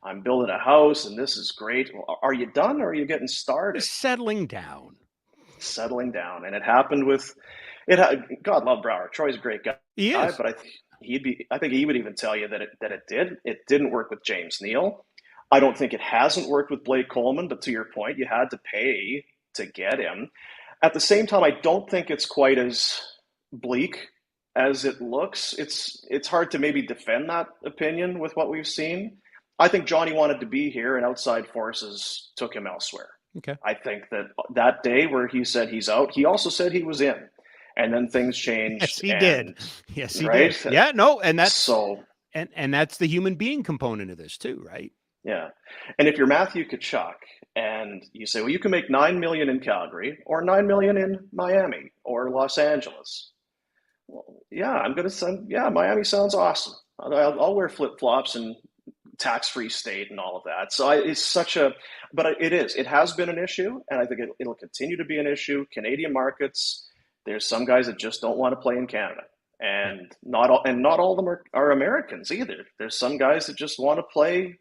I'm building a house and this is great. Well, are you done or are you getting started? Settling down. And it happened with it. God love Brouwer. Troy's a great guy. He is. But I think he would even tell you that it didn't work with James Neal. I don't think it hasn't worked with Blake Coleman, but to your point, you had to pay to get him. At the same time, I don't think it's quite as bleak as it looks. It's hard to maybe defend that opinion with what we've seen. I think Johnny wanted to be here, and outside forces took him elsewhere. Okay. I think that day where he said he's out, he also said he was in, and then things changed. Yes, he did. Yes, he did. Yeah, no, and that's so, and that's the human being component of this too, right? Yeah, and if you're Matthew Tkachuk and you say, well, you can make $9 million in Calgary or $9 million in Miami or Los Angeles. Well, yeah, I'm gonna say, yeah, Miami sounds awesome. I'll wear flip flops and tax-free state and all of that. So it's such a, but it has been an issue, and I think it'll continue to be an issue. Canadian markets, there's some guys that just don't want to play in Canada, and not all of them are Americans either. There's some guys that just want to play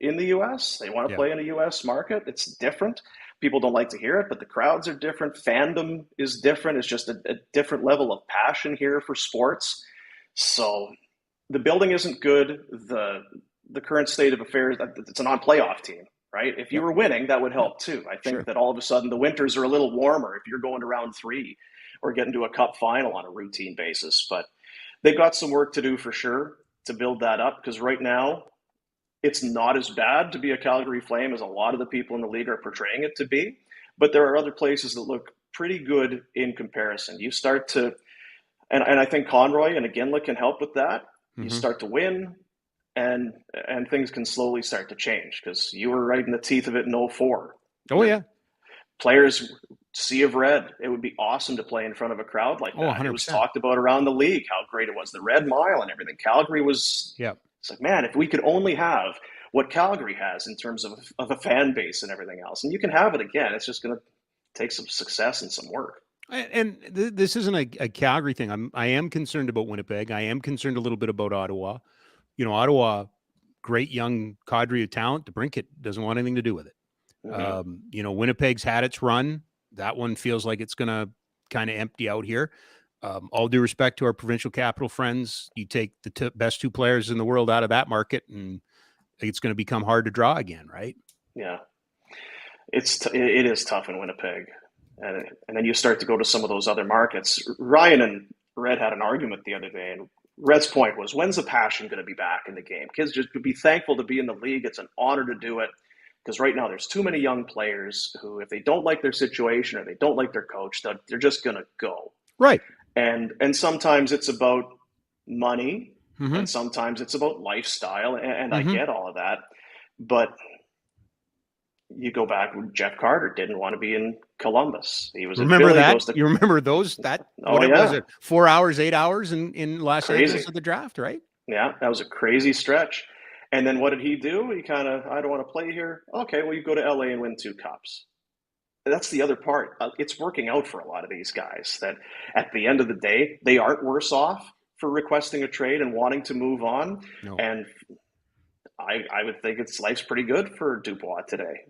in the U.S. They want to play in a U.S. market. It's different. People don't like to hear it, but the crowds are different. Fandom is different. It's just a different level of passion here for sports. So the building isn't good. The current state of affairs, it's a non-playoff team, right? If you were winning, that would help too. I think that all of a sudden the winters are a little warmer if you're going to round 3 or getting to a cup final on a routine basis. But they've got some work to do for sure to build that up, because right now it's not as bad to be a Calgary Flame as a lot of the people in the league are portraying it to be. But there are other places that look pretty good in comparison. You start to, and I think Conroy and Iginla can help with that. You start to win, and things can slowly start to change, because you were right in the teeth of it in 2004. Oh, yeah. Players, sea of red. It would be awesome to play in front of a crowd like that. 100%. It was talked about around the league, how great it was. The Red Mile and everything. Calgary was, it's like, man, if we could only have what Calgary has in terms of a fan base and everything else. And you can have it again. It's just going to take some success and some work. And this isn't a Calgary thing. I am concerned about Winnipeg. I am concerned a little bit about Ottawa. You know, Ottawa, great young cadre of talent. DeBrincat doesn't want anything to do with it. You know, Winnipeg's had its run. That one feels like it's going to kind of empty out here. All due respect to our provincial capital friends, you take the best 2 players in the world out of that market, and it's going to become hard to draw again, right? Yeah, it is tough in Winnipeg, and then you start to go to some of those other markets. Ryan and Red had an argument the other day, and Red's point was, when's the passion going to be back in the game? Kids just be thankful to be in the league. It's an honor to do it, because right now there's too many young players who, if they don't like their situation or they don't like their coach, they're just going to go. Right. And sometimes it's about money, and sometimes it's about lifestyle, and I get all of that. But you go back, Jeff Carter didn't want to be in Columbus. He was remember that? You remember those? That was it? 4 hours, 8 hours in Los Angeles of the draft, right? Yeah, that was a crazy stretch. And then what did he do? He kind of, I don't want to play here. Okay, well, you go to LA and win 2 cups. That's the other part. It's working out for a lot of these guys, that at the end of the day, they aren't worse off for requesting a trade and wanting to move on. No. And I would think life's pretty good for Dubois today.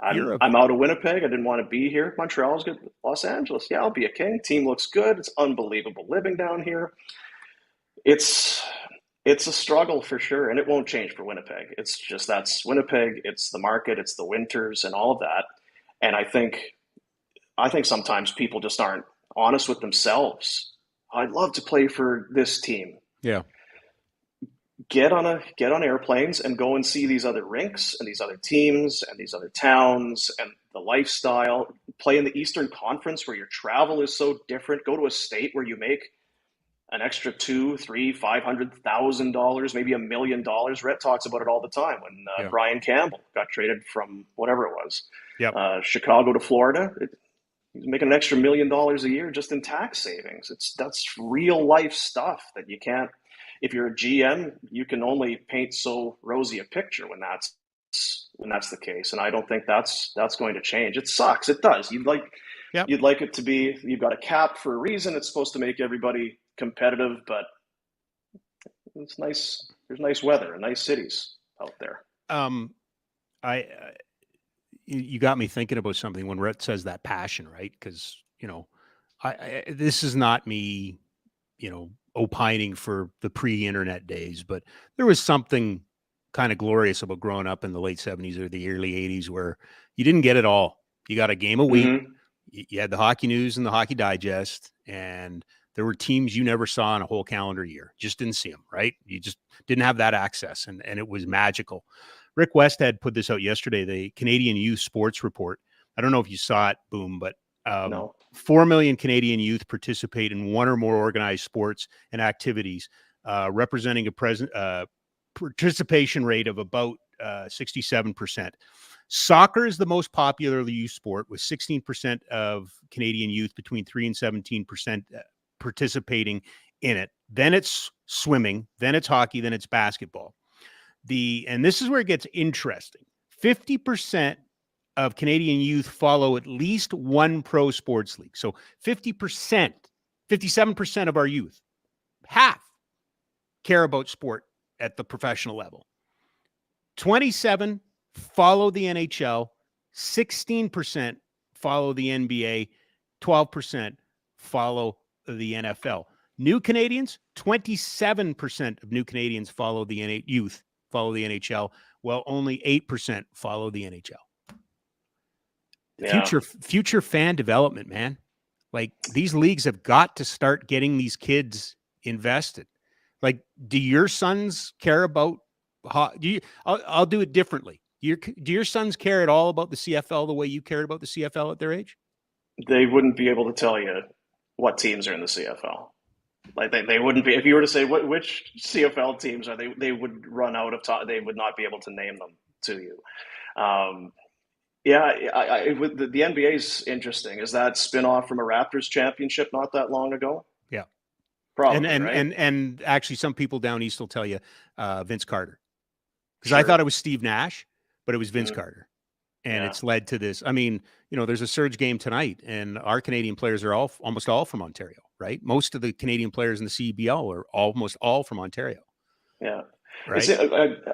I'm out of Winnipeg. I didn't want to be here. Montreal's good. Los Angeles. Yeah, I'll be a King. Team looks good. It's unbelievable living down here. It's a struggle for sure, and it won't change for Winnipeg. It's just, that's Winnipeg. It's the market. It's the winters and all of that. And I think sometimes people just aren't honest with themselves. I'd love to play for this team. Yeah. Get on airplanes and go and see these other rinks and these other teams and these other towns and the lifestyle. Play in the Eastern Conference where your travel is so different. Go to a state where you make an extra $200,000, $300,000, $500,000, maybe $1 million. Rhett talks about it all the time when Brian Campbell got traded from whatever it was, Chicago to Florida. He's making an extra $1 million a year just in tax savings. That's real life stuff that you can't. If you're a GM, you can only paint so rosy a picture when that's the case, and I don't think that's going to change. It sucks. It does. You'd like it to be. You've got a cap for a reason. It's supposed to make everybody competitive, but it's nice. There's nice weather and nice cities out there. You got me thinking about something when Rhett says that passion, right? Because this is not me, opining for the pre-internet days, but there was something kind of glorious about growing up in the late 70s or the early 80s, where you didn't get it all. You got a game a week. Mhm. You had the Hockey News and the Hockey Digest, and there were teams you never saw in a whole calendar year. Just didn't see them, right? You just didn't have that access, and it was magical. Rick Westhead put this out yesterday, the Canadian Youth Sports Report. I don't know if you saw it, Boom, but No. 4 million Canadian youth participate in one or more organized sports and activities, representing a participation rate of about 67%. Soccer is the most popular youth sport, with 16% of Canadian youth between 3 and 17% participating in it. Then it's swimming, then it's hockey, then it's basketball. And this is where it gets interesting. 50% of Canadian youth follow at least one pro sports league. So 50%, 57% of our youth, half, care about sport at the professional level. 27 follow the NHL, 16% follow the NBA, 12% follow the NFL. New Canadians, 27% of new Canadians follow the youth, follow the NHL, while only 8% follow the NHL. Yeah. Future fan development, man. Like, these leagues have got to start getting these kids invested. Like, do your sons care about I'll do it differently. Do your sons care at all about the CFL the way you cared about the CFL at their age? They wouldn't be able to tell you what teams are in the CFL. Like they wouldn't be, if you were to say which CFL teams are they would run out of time. They would not be able to name them to you. The NBA is interesting. Is that spinoff from a Raptors championship not that long ago? Yeah, probably. And actually, some people down east will tell you Vince Carter, because Sure. I thought it was Steve Nash, but it was Vince Mhm. Carter, and it's led to this. I mean, there's a Surge game tonight, and our Canadian players are almost all from Ontario, right? Most of the Canadian players in the CBL are almost all from Ontario. Yeah. Right.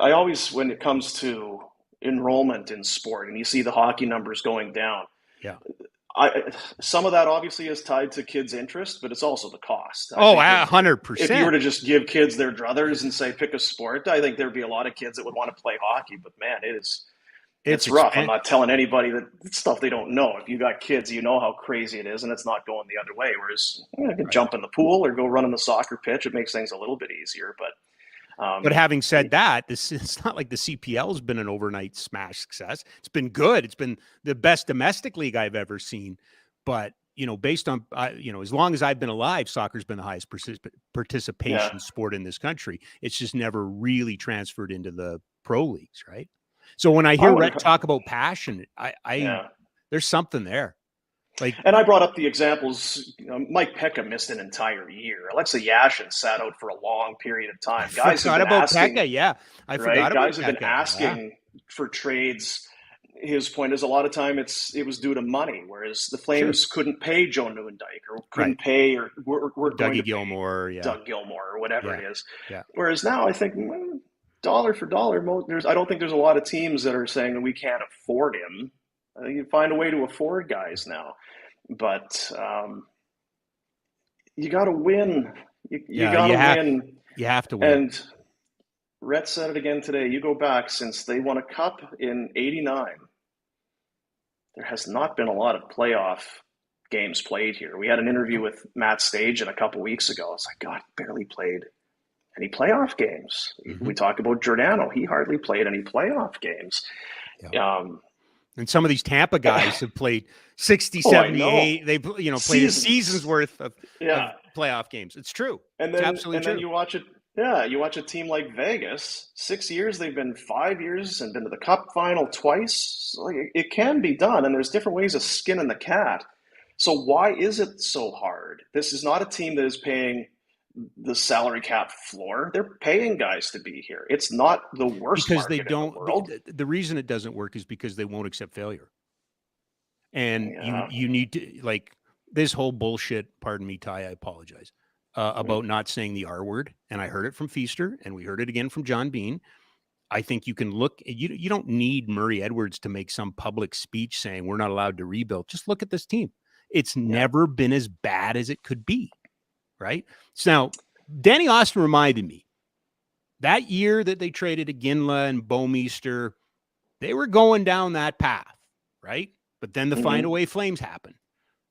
I always, when it comes to enrollment in sport, and you see the hockey numbers going down. Yeah. Some of that obviously is tied to kids' interest, but it's also the cost. 100%. If you were to just give kids their druthers and say pick a sport, I think there'd be a lot of kids that would want to play hockey. But man, it's rough. I'm not telling anybody that it's stuff they don't know. If you got kids, you know how crazy it is, and it's not going the other way. Whereas you can jump in the pool or go run on the soccer pitch. It makes things a little bit easier. But having said that, it's not like the CPL has been an overnight smash success. It's been good. It's been the best domestic league I've ever seen. But, based on, as long as I've been alive, soccer's been the highest participation sport in this country. It's just never really transferred into the pro leagues, right? So when I hear Rhett talk about passion, there's something there. And I brought up the examples. Mike Pekka missed an entire year. Alexa Yashin sat out for a long period of time. I forgot about Pekka. Guys have been asking for trades. His point is a lot of time it was due to money, whereas the Flames couldn't pay Joe Nieuwendyk or couldn't pay or we're going to Gilmore, Doug Gilmore or whatever it is. Yeah. Whereas now I think dollar for dollar, I don't think there's a lot of teams that are saying that we can't afford him. I think you find a way to afford guys now, but you got to win. You got to win. You have to win. And Rhett said it again today. You go back since they won a cup in '89. There has not been a lot of playoff games played here. We had an interview with Matt Stajan a couple weeks ago. It's like, God, he barely played any playoff games. Mm-hmm. We talk about Giordano. He hardly played any playoff games. Yeah. And some of these Tampa guys have played 60, 78. They've played a season's worth of playoff games. It's true. And then, then you watch it. Yeah, you watch a team like Vegas. 6 years, they've been 5 years and been to the Cup final twice. So it can be done, and there's different ways of skinning the cat. So why is it so hard? This is not a team that is paying the salary cap floor. They're paying guys to be here. It's not the worst because they don't. In the world. The reason it doesn't work is because they won't accept failure. And you need to this whole bullshit. Pardon me, Ty. I apologize about not saying the R word. And I heard it from Feaster, and we heard it again from John Bean. I think you can look. You don't need Murray Edwards to make some public speech saying we're not allowed to rebuild. Just look at this team. It's never been as bad as it could be. Right. So now, Danny Austin reminded me That year that they traded Iginla and Bouwmeester, they were going down that path, right? But then the Find a Way Flames happened.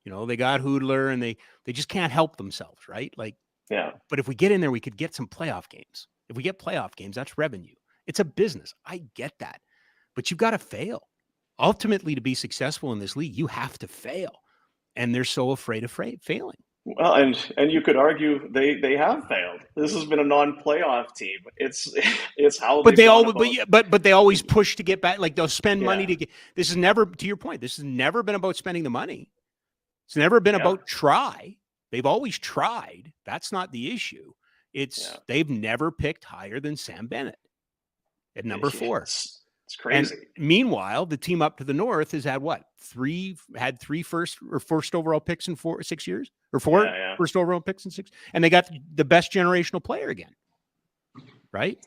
You know, they got Hoodler and they just can't help themselves, right? Like, Yeah. But if we get in there, we could get some playoff games. If we get playoff games, that's revenue. It's a business. I get that. But you've got to fail. Ultimately, to be successful in this league, you have to fail. And they're so afraid of failing. Well, and you could argue they have failed. This has been a non-playoff team. It's how. But they always push to get back. Like they'll spend money to get. This is never, to your point. This has never been about spending the money. It's never been about try. They've always tried. That's not the issue. It's they've never picked higher than Sam Bennett at number 4. It's crazy. And meanwhile, the team up to the north has had what? Three first overall picks in 6 years, or 4 first overall picks in 6, and they got the best generational player again, right?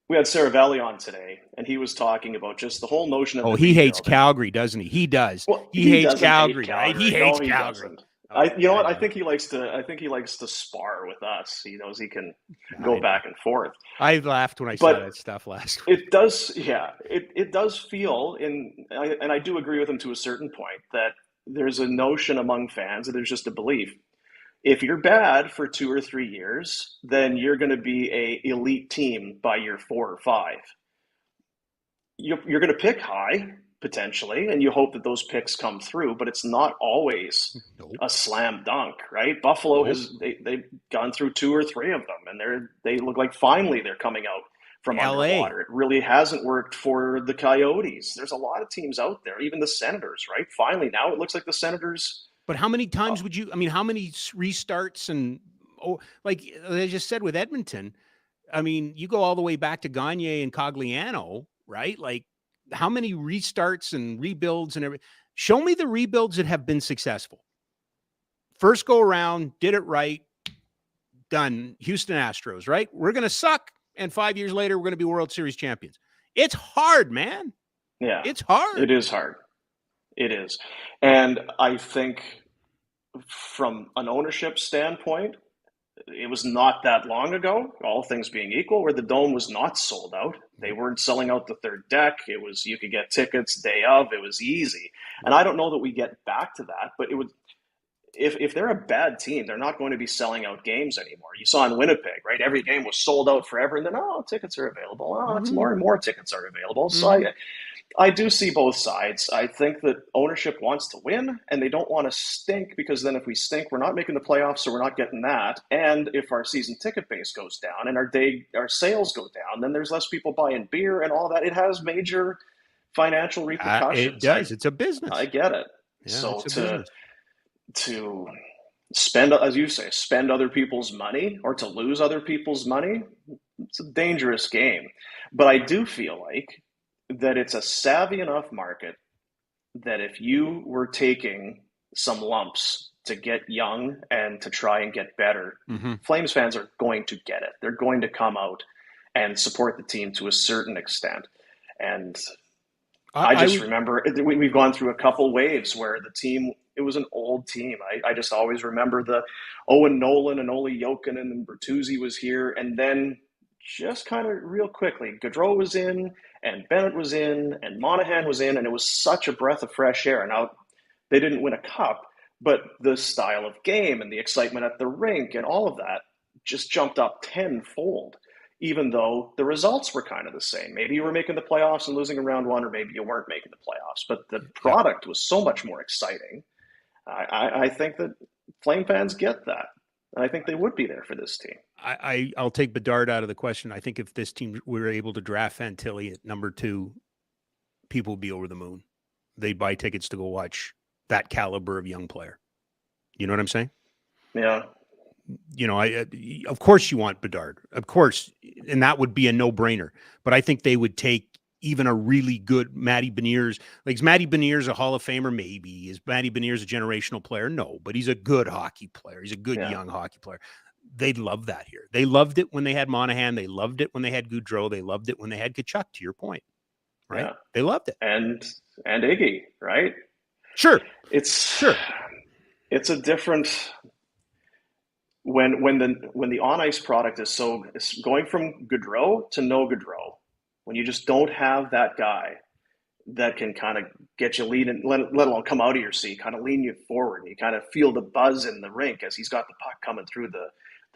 We had Seravalli on today, and he was talking about just the whole notion of. Oh, he hates Calgary, doesn't he? He does. Well, he hates Calgary, right? He hates Calgary. Doesn't. You know what? I think he likes to spar with us. He knows he can go back and forth. I laughed when I saw that stuff last week. It does, it does feel, and I do agree with him to a certain point, that there's a notion among fans, and there's just a belief. If you're bad for 2 or 3 years, then you're going to be a elite team by year 4 or 5. You're going to pick high, potentially, and you hope that those picks come through, but it's not always a slam dunk, right? Buffalo they've gone through 2 or 3 of them, and they look like finally they're coming out from underwater. It really hasn't worked for the Coyotes. There's a lot of teams out there, even the Senators, right? Finally, now it looks like the Senators. But how many times how many restarts and like I just said with Edmonton, I mean, you go all the way back to Gagne and Cogliano, right? Like, how many restarts and rebuilds and everything? Show me the rebuilds that have been successful. First go around, did it right, done. Houston Astros, right? We're going to suck, and 5 years later, we're going to be World Series champions. It's hard, man. Yeah. It's hard. It is hard. It is. And I think from an ownership standpoint, it was not that long ago, all things being equal, where the Dome was not sold out. They weren't selling out the third deck. It was, you could get tickets day of. It was easy. And I don't know that we get back to that, but it would, if they're a bad team, they're not going to be selling out games anymore. You saw in Winnipeg, right? Every game was sold out forever, and then, tickets are available. It's more and more tickets are available. So I do see both sides. I think that ownership wants to win, and they don't want to stink, because then if we stink, we're not making the playoffs, so we're not getting that. And if our season ticket base goes down and our sales go down, then there's less people buying beer and all that. It has major financial repercussions. It does. It's a business. I get it. Yeah, so to spend, as you say, spend other people's money, or to lose other people's money, it's a dangerous game. But I do feel like that it's a savvy enough market that if you were taking some lumps to get young and to try and get better, Flames fans are going to get it. They're going to come out and support the team to a certain extent. And I just remember we've gone through a couple waves where the team, it was an old team. I just always remember the Owen Nolan and Ole Jokinen and Bertuzzi was here. And then just kind of real quickly, Gaudreau was in, and Bennett was in, and Monahan was in, and it was such a breath of fresh air. Now, they didn't win a cup, but the style of game and the excitement at the rink and all of that just jumped up tenfold, even though the results were kind of the same. Maybe you were making the playoffs and losing in round 1, or maybe you weren't making the playoffs, but the product was so much more exciting. I think that Flame fans get that. And I think they would be there for this team. I'll take Bedard out of the question. I think if this team were able to draft Fantilli at number 2, people would be over the moon. They'd buy tickets to go watch that caliber of young player. You know what I'm saying? Yeah. You know, of course you want Bedard, of course, and that would be a no-brainer. But I think they would take even a really good Matty Beniers. Like, is Matty Beniers a Hall of Famer? Maybe. Is Matty Beniers a generational player? No, but he's a good hockey player. He's a good young hockey player. They'd love that here. They loved it when they had Monahan. They loved it when they had Gaudreau. They loved it when they had Tkachuk, to your point. Right? Yeah. They loved it. And Iggy, right? Sure. It's a different... when the on ice product is going from Gaudreau to no Gaudreau, when you just don't have that guy that can kind of get you lead and let alone come out of your seat, kind of lean you forward, and you kind of feel the buzz in the rink as he's got the puck coming through the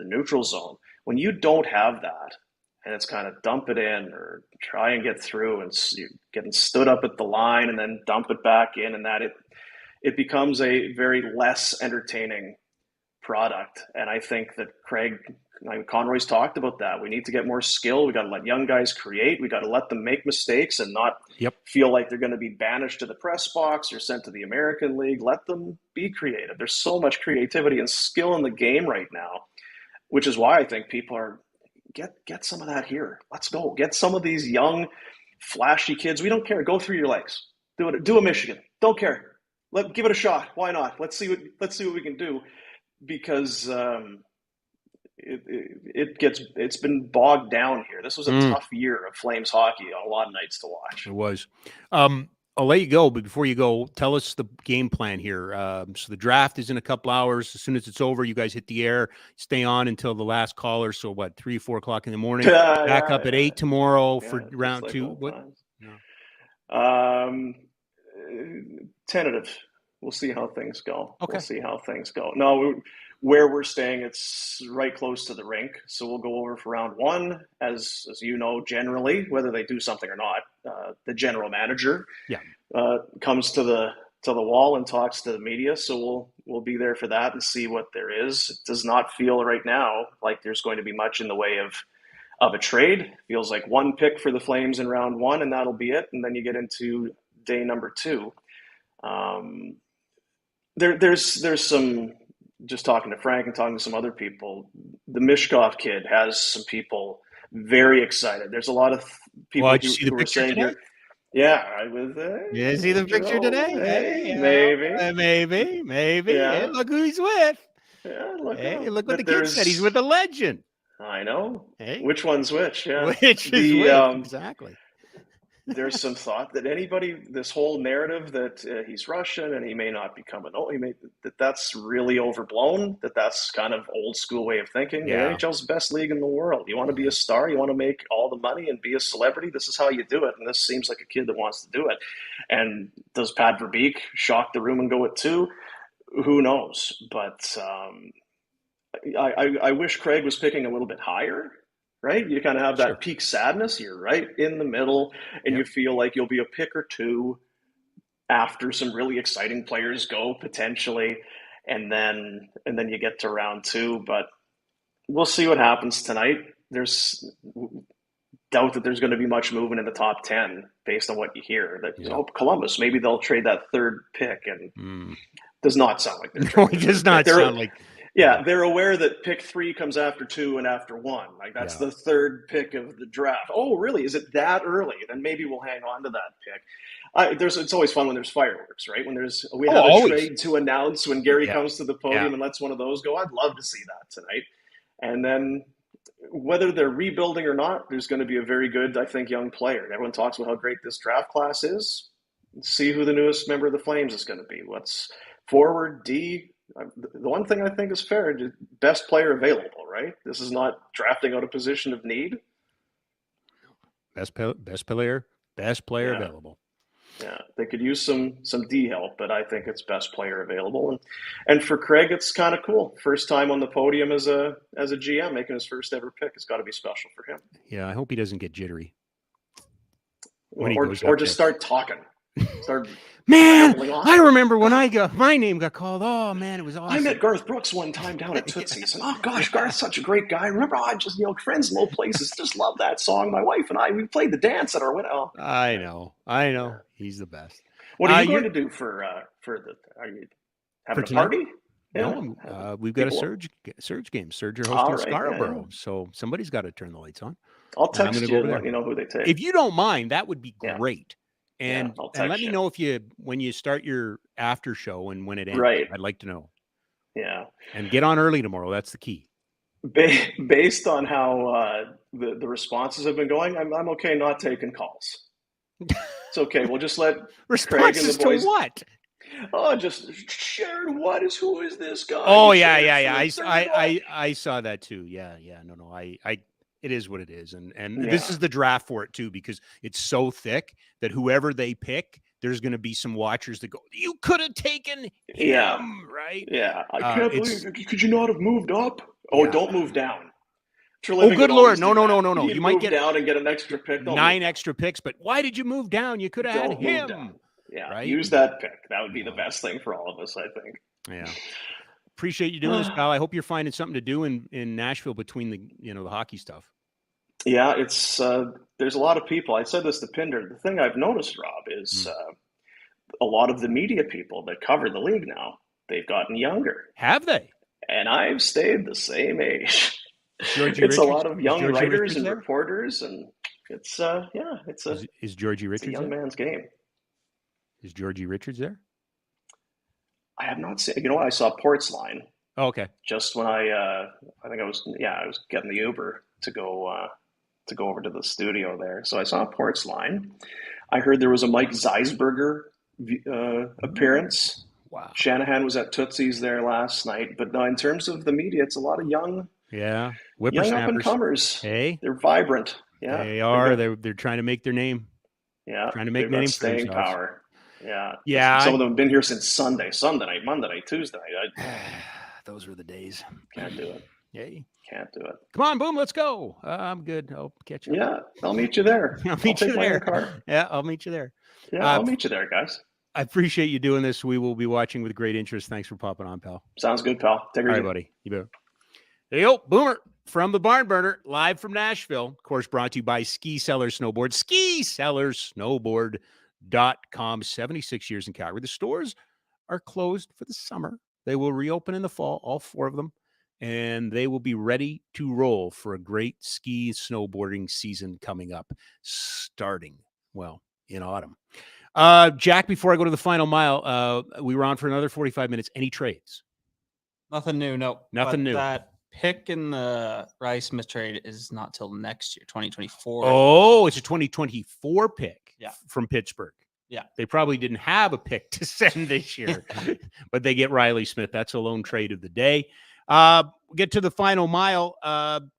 neutral zone. When you don't have that, and it's kind of dump it in or try and get through, and you're getting stood up at the line and then dump it back in, and that it becomes a very less entertaining product. And I think that Conroy's talked about that. We need to get more skill. We got to let young guys create. We got to let them make mistakes and not feel like they're going to be banished to the press box or sent to the American League. Let them be creative. There's so much creativity and skill in the game right now, which is why I think people are get some of that here. Let's go. Get some of these young, flashy kids. We don't care. Go through your legs. Do a Michigan. Don't care. Give it a shot. Why not? Let's see what we can do, because it's been bogged down here. This was a tough year of Flames hockey on a lot of nights to watch. It was. I'll let you go, but before you go, tell us the game plan here. So the draft is in a couple hours. As soon as it's over, you guys hit the air, stay on until the last caller. So what, 3, 4 o'clock in the morning, back up at 8 tomorrow for round 2. What? No. Tentative. We'll see how things go. Okay. We'll see how things go. No, where we're staying, it's right close to the rink. So we'll go over for round 1, as you know, generally, whether they do something or not. The general manager comes to the wall and talks to the media. So we'll be there for that and see what there is. It does not feel right now like there's going to be much in the way of a trade. It feels like 1 pick for the Flames in round 1, and that'll be it. And then you get into day number 2. There's some, just talking to Frank and talking to some other people, the Mishkov kid has some people very excited. There's a lot of people who were saying here. Yeah, I was. You see the picture today? Maybe. Yeah. Hey, look who he's with. Yeah, look what the kid said. He's with the legend. I know. Hey. Which one's which? Yeah. Which is which? Exactly. There's some thought that this whole narrative that he's Russian and he may not become that's really overblown, that's kind of old school way of thinking. Yeah. The NHL's the best league in the world. You want to be a star, you want to make all the money and be a celebrity, this is how you do it. And this seems like a kid that wants to do it. And does Pat Verbeek shock the room and go at 2? Who knows? But I wish Craig was picking a little bit higher. Right? You kind of have that peak sadness. You're right in the middle, and you feel like you'll be a pick or 2 after some really exciting players go potentially, and then you get to round 2. But we'll see what happens tonight. There's doubt that there's going to be much movement in the top 10 based on what you hear. That Columbus, maybe they'll trade that 3rd pick, and does not sound like they're it does not sound like. Yeah, they're aware that pick 3 comes after 2 and after 1. Like that's the 3rd pick of the draft. Oh, really? Is it that early? Then maybe we'll hang on to that pick. It's always fun when there's fireworks, right? When we have a trade to announce, when Gary comes to the podium and lets one of those go. I'd love to see that tonight. And then whether they're rebuilding or not, there's going to be a very good, I think, young player. Everyone talks about how great this draft class is. Let's see who the newest member of the Flames is going to be. What's forward, D. The one thing I think is fair, best player available, right? This is not drafting out a position of need. Best player available. Yeah, they could use some D help, but I think it's best player available. And for Craig, it's kind of cool. First time on the podium as a GM, making his first ever pick. It's got to be special for him. Yeah, I hope he doesn't get jittery. Or just start talking. Man, I remember when my name got called. Oh man, it was awesome. I met Garth Brooks one time down at Tootsie's, and oh gosh, Garth's such a great guy. Remember, I just friends in low places just love that song. My wife and I, we played the dance at our wedding. Oh. I know. He's the best. What are you going to do for the? Are you having a party? No, we've got a Surge game. Surge are hosting Scarborough, so somebody's got to turn the lights on. I'll text you and let you know who they take. If you don't mind, that would be great. And and let me know when you start your after show and when it ends. Right. I'd like to know. Yeah. And get on early tomorrow. That's the key. Based on how the responses have been going, I'm okay not taking calls. It's okay. We'll just let responses Craig and the boys. To what? Oh, just Sharon, who is this guy? Oh He yeah, shared yeah, for yeah. the third line. I saw that too. Yeah, yeah. No. It is what it is, and this Yeah. is the draft for it too, because it's so thick that whoever they pick, there's going to be some watchers that go, "You could have taken Yeah. him," right? Yeah. I can't It's believe. Could you not have moved up? Oh, yeah. don't move down. Oh, Treliving good would Lord, always no, do no, no, that. no, no. You He'd might move get down and get an extra pick. Don't move 9 down. extra picks, but why did you move down? You could have had Don't move him, down. Yeah. right? Use that pick. That would be the best thing for all of us, I think. Yeah. Appreciate you doing this, pal. I hope you're finding something to do in Nashville between the hockey stuff. Yeah, it's there's a lot of people. I said this to Pinder. The thing I've noticed, Rob, is a lot of the media people that cover the league now, they've gotten younger. Have they? And I've stayed the same age. Georgie It's Richards, a lot of young Georgie writers Richards and there? reporters, and it's Is Georgie it's a Richards young there? man's game. Is Georgie Richards there? I have not seen. I saw Ports Line Oh, okay. just when I think I was getting the Uber to go over to the studio there. So I saw Ports Line. I heard there was a Mike Zeisberger appearance. Wow. Shanahan was at Tootsie's there last night. But no, in terms of the media, it's a lot of young up Whippersnappers. and comers. Hey, they're vibrant. Yeah, they are. They're trying to make their name. Yeah, Trying to make they've a name got for staying themselves. power. Yeah, Yeah. Some of them have been here since Sunday night, Monday night, Tuesday night. Those were the days. Can't do it. Yay. Can't do it. Come on, Boom. Let's go. I'm good. I'll catch you. Yeah, I'll meet you there. I'll meet you take my own there. car. Yeah, I'll meet you there. Yeah, I'll meet you there, guys. I appreciate you doing this. We will be watching with great interest. Thanks for popping on, pal. Sounds good, pal. Take it All easy. right, buddy. You bet. Hey, yo, Boomer from the Barn Burner, live from Nashville. Of course, brought to you by Ski Sellers Snowboard. SkiSellersSnowboard.com. 76 years in Calgary. The stores are closed for the summer. They will reopen in the fall, all 4 of them, and they will be ready to roll for a great ski snowboarding season coming up, starting, well, in autumn. Jack, before I go to the final mile, we were on for another 45 minutes. Any trades? Nothing new. No. Nothing new. That pick in the Rice Smith trade is not till next year, 2024. Oh, it's a 2024 pick from Pittsburgh. Yeah. They probably didn't have a pick to send this year, but they get Riley Smith. That's a lone trade of the day. Get to the final mile. And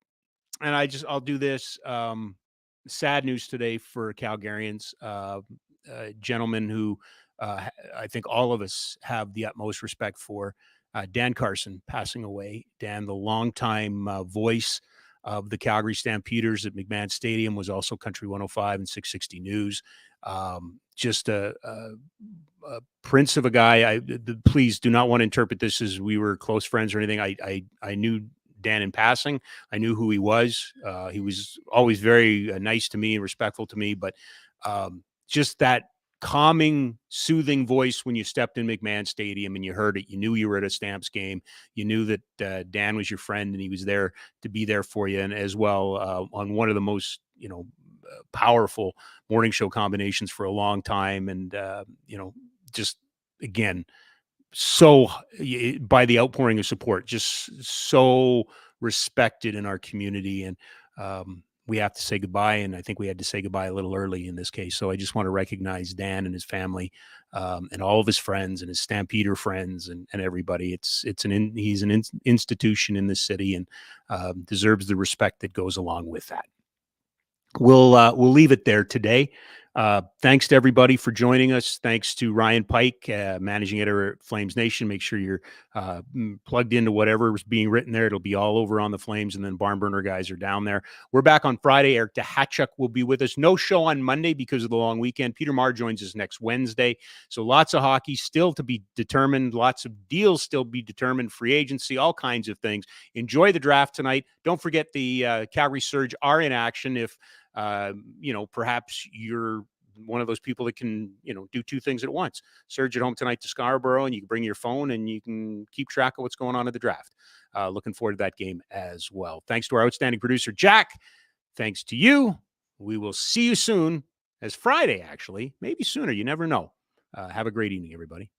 I'll do this. Sad news today for Calgarians. Gentleman who I think all of us have the utmost respect for, Dan Carson, passing away. Dan, the longtime voice of the Calgary Stampeders at McMahon Stadium, was also Country 105 and 660 News. Just a prince of a guy. Please do not want to interpret this as we were close friends or anything. I knew Dan in passing. I knew who he was. He was always very nice to me and respectful to me, but just that calming, soothing voice when you stepped in McMahon Stadium and you heard it. You knew you were at a Stamps game. You knew that Dan was your friend and he was there to be there for you. And as well, on one of the most, powerful morning show combinations for a long time. And, just again, so by the outpouring of support, just so respected in our community. And, we have to say goodbye, and I think we had to say goodbye a little early in this case. So I just want to recognize Dan and his family, and all of his friends and his Stampeder friends and everybody. He's an institution in this city and deserves the respect that goes along with that. We'll leave it there today. Thanks to everybody for joining us. Thanks to Ryan Pike, managing editor at Flames Nation. Make sure you're plugged into whatever is being written there. It'll be all over on the Flames, and then Barn Burner guys are down there. We're back on Friday. Eric DeHatchuk will be with us. No show on Monday because of the long weekend. Peter Marr joins us next Wednesday. So lots of hockey still to be determined. Lots of deals still be determined. Free agency, all kinds of things. Enjoy the draft tonight. Don't forget the Calgary Surge are in action. If perhaps you're one of those people that can, do 2 things at once. Surge at home tonight to Scarborough, and you can bring your phone and you can keep track of what's going on at the draft. Looking forward to that game as well. Thanks to our outstanding producer, Jack. Thanks to you. We will see you soon, as Friday, actually. Maybe sooner. You never know. Have a great evening, everybody.